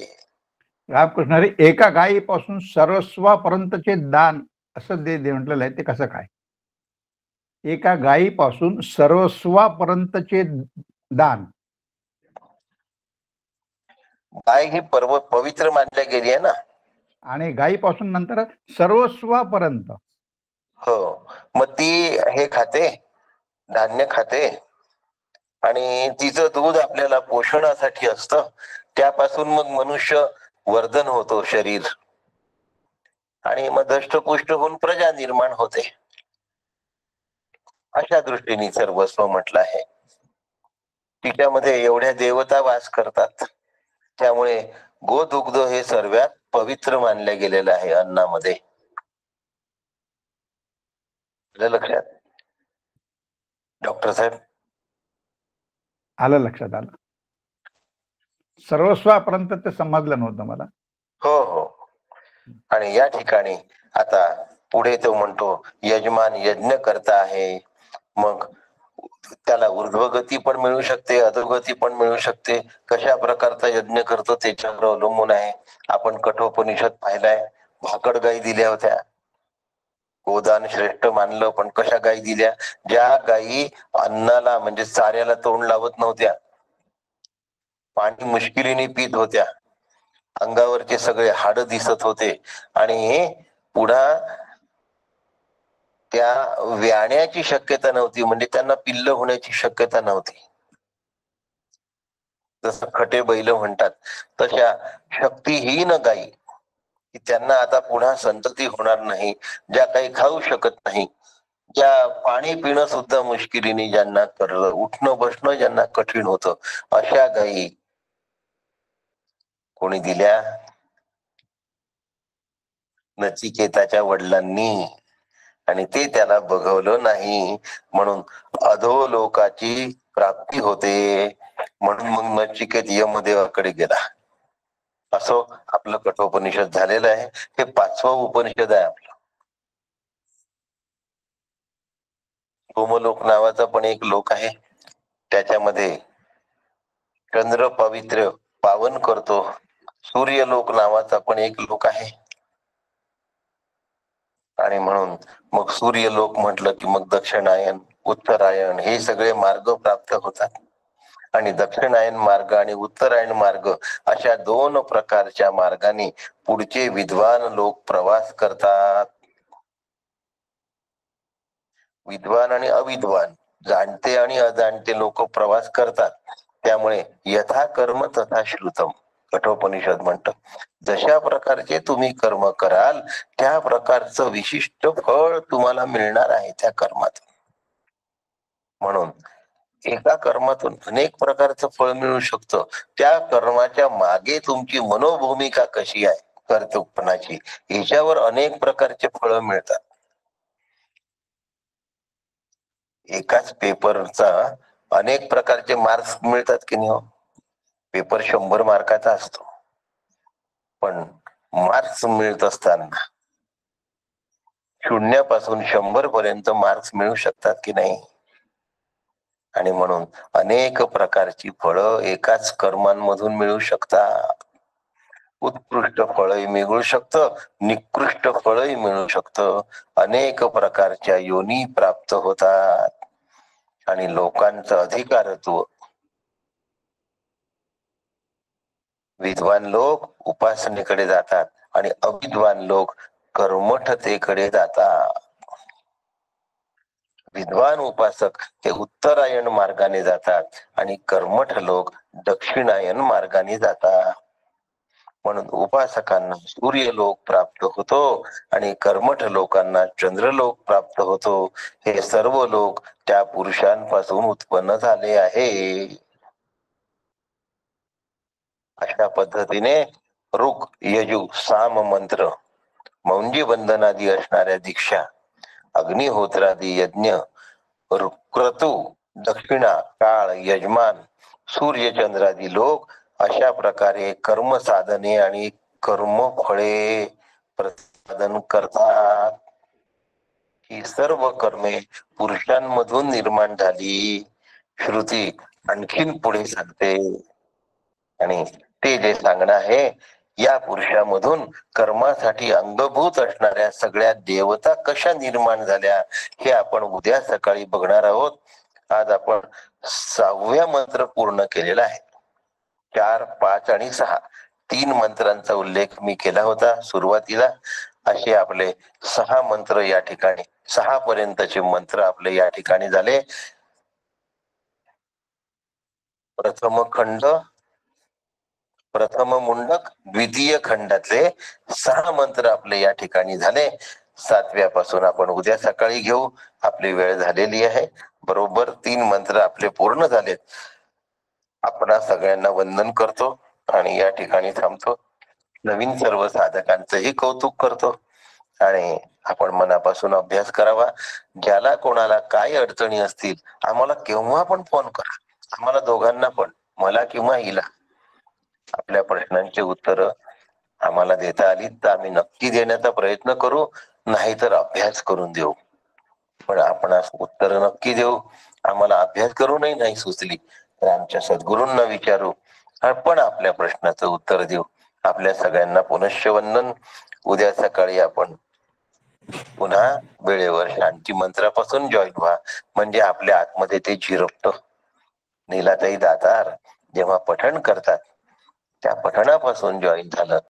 रामकृष्ण हरी. एका गायीपासून सर्वस्वापर्यंतचे दान असं दे म्हटलेलं आहे, ते कसं काय? एका गायीपासून सर्वस्वापर्यंतचे दान. गाय ही पवित्र मानल्या गेली आहे ना. आणि गायीपासून नंतर सर्वस्वापर्यंत. हो, मग ती हे खाते, धान्य खाते आणि तिचं दूध आपल्याला पोषणासाठी असतं. त्यापासून मग मनुष्य वर्धन होतो शरीर आणि मग दष्टपुष्ट होऊन प्रजा निर्माण होते. अशा दृष्टीने सर्वस्व म्हटलं आहे. तिच्यामध्ये एवढ्या देवता वास करतात, त्यामुळे गोदुग्ध हे सर्वात पवित्र मानलं गेलेलं आहे अन्नामध्ये. लक्षात डॉक्टर साहेब? आलं लक्षात, आलं. सर्वस्वापर्यंत ते समजलं नव्हतं मला. हो हो. आणि या ठिकाणी आता पुढे तो म्हणतो यजमान यज्ञ करता आहे, मग त्याला ऊर्ध्वगती पण मिळू शकते, अधोगती पण मिळू शकते. कशा प्रकारचा यज्ञ करतो त्याच्यावर अवलंबून आहे. आपण कठोपनिषद पाहिलाय, भाकड गायी दिल्या होत्या. गोदान श्रेष्ठ मानलं, पण कशा गायी दिल्या? ज्या गायी अन्नाला म्हणजे चाऱ्याला तोंड लावत नव्हत्या, पाणी मुश्किलीने पित होत्या, अंगावरचे सगळे हाड दिसत होते आणि पुढा त्या व्याण्याची शक्यता नव्हती, म्हणजे त्यांना पिल्ल होण्याची शक्यता नव्हती. जसं खटे बैल म्हणतात तशा शक्तीहीन गायी, की त्यांना आता पुन्हा संतती होणार नाही, ज्या काही खाऊ शकत नाही, ज्या पाणी पिणं सुद्धा मुश्किलीने, ज्यांना उठणं बसणं ज्यांना कठीण होतं, अशा गायी कोणी दिल्या? नचिकेताच्या वडिलांनी. आणि ते त्याला बघवलं नाही, म्हणून अधोलोकाची प्राप्ती होते. म्हणून मग नचिकेत यमदेवाकडे गेला. असो आपलं कठोपनिषद झालेलं आहे. हे 5वं उपनिषद आहे आपलं. सोमलोक नावाचा पण एक लोक आहे, त्याच्यामध्ये चंद्र पवित्र पावन करतो. सूर्यलोक नावाचा पण एक लोक आहे. आणि म्हणून मग सूर्यलोक म्हटलं की मग दक्षिणायन, उत्तरायण हे सगळे मार्ग प्राप्त होतात. आणि दक्षिणायन मार्ग आणि उत्तरायण मार्ग अशा 2 प्रकारच्या मार्गाने पुढचे विद्वान लोक प्रवास करतात. विद्वान आणि अविद्वान, जाणते आणि अजाणते लोक प्रवास करतात. त्यामुळे यथा कर्म तथा श्रुतम कठोपनिषद म्हणतं, जशा प्रकारचे तुम्ही कर्म कराल त्या प्रकारचं विशिष्ट फळ तुम्हाला मिळणार आहे त्या कर्मात. म्हणून एका कर्मातून अनेक प्रकारचं फळ मिळू शकतं. त्या कर्माच्या मागे तुमची मनोभूमिका कशी आहे, कर्तृत्वपणाची, याच्यावर अनेक प्रकारचे फळ मिळतात. एकाच पेपरचा अनेक प्रकारचे मार्क्स मिळतात की नाही हो? पेपर 100 मार्काचा असतो, पण मार्क्स मिळत असताना 0 पासून 100 पर्यंत मार्क्स मिळू शकतात की नाही? आणि म्हणून अनेक प्रकारची फळं एकाच कर्मांमधून मिळू शकतात. उत्कृष्ट फळही मिळू शकतं, निकृष्ट फळही मिळू शकतं. अनेक प्रकारच्या योनी प्राप्त होतात आणि लोकांचं अधिकारत्व. विद्वान लोक उपासनेकडे जातात आणि अविद्वान लोक कर्मठतेकडे जातात. विद्वान उपासक हे उत्तरायण मार्गाने जातात आणि कर्मठ लोक दक्षिणायन मार्गाने जातात. म्हणून उपासकांना सूर्यलोक प्राप्त होतो आणि कर्मठ लोकांना चंद्रलोक प्राप्त होतो. हे सर्व लोक त्या पुरुषांपासून उत्पन्न झाले आहे. अशा पद्धतीने ऋग, यजु, साम मंत्र, मौंजी बंधनादी असणाऱ्या दीक्षा, अग्निहोत्रादी यज्ञ, क्रतु, दक्षिणा, काळ, यजमान, सूर्यचंद्रादी लोक अशा प्रकारे कर्म साधने आणि कर्म फळे प्रतिपादन करतात. ही सर्व कर्मे पुरुषांमधून निर्माण झाली. श्रुती आणखीन पुढे सांगते आणि ते जे सांगणं आहे, या पुरुषामधून कर्मासाठी अंगभूत असणाऱ्या सगळ्या देवता कशा निर्माण झाल्या हे आपण उद्या सकाळी बघणार आहोत. आज आपण 6व्या मंत्र पूर्ण केलेला आहे. 4, 5 आणि 6 3 मंत्रांचा उल्लेख मी केला होता सुरुवातीला. असे आपले 6 मंत्र या ठिकाणी, 6 पर्यंतचे मंत्र आपले या ठिकाणी झाले. प्रथम खंड, प्रथम मुंडक, द्वितीय खंडातले 6 मंत्र आपले या ठिकाणी झाले. 7व्या पासून आपण उद्या सकाळी घेऊ. आपली वेळ झालेली आहे. बरोबर 3 मंत्र आपले पूर्ण झालेत. आपणा सगळ्यांना वंदन करतो आणि या ठिकाणी थांबतो. नवीन सर्व साधकांचंही कौतुक करतो आणि आपण मनापासून अभ्यास करावा. ज्याला कोणाला काय अडचणी असतील आम्हाला केव्हा पण फोन करा. आम्हाला दोघांना पण, मला किंवा हिला, आपल्या प्रश्नांची उत्तर आम्हाला देता आली तर आम्ही नक्की देण्याचा प्रयत्न करू, नाहीतर अभ्यास करून देऊ. पण आपण उत्तर नक्की देऊ. आम्हाला अभ्यास करूनही नाही सुचली तर आमच्या सद्गुरूंना विचारू, पण आपल्या प्रश्नाचं उत्तर देऊ. आपल्या सगळ्यांना पुनश्च वंदन. उद्या सकाळी आपण पुन्हा वेळेवर शांती मंत्रापासून जॉईन व्हा, म्हणजे आपल्या आतमध्ये ते झिरपतं. नीलाताई दातार जेव्हा पठण करतात त्या पठणापासून जॉईन झालं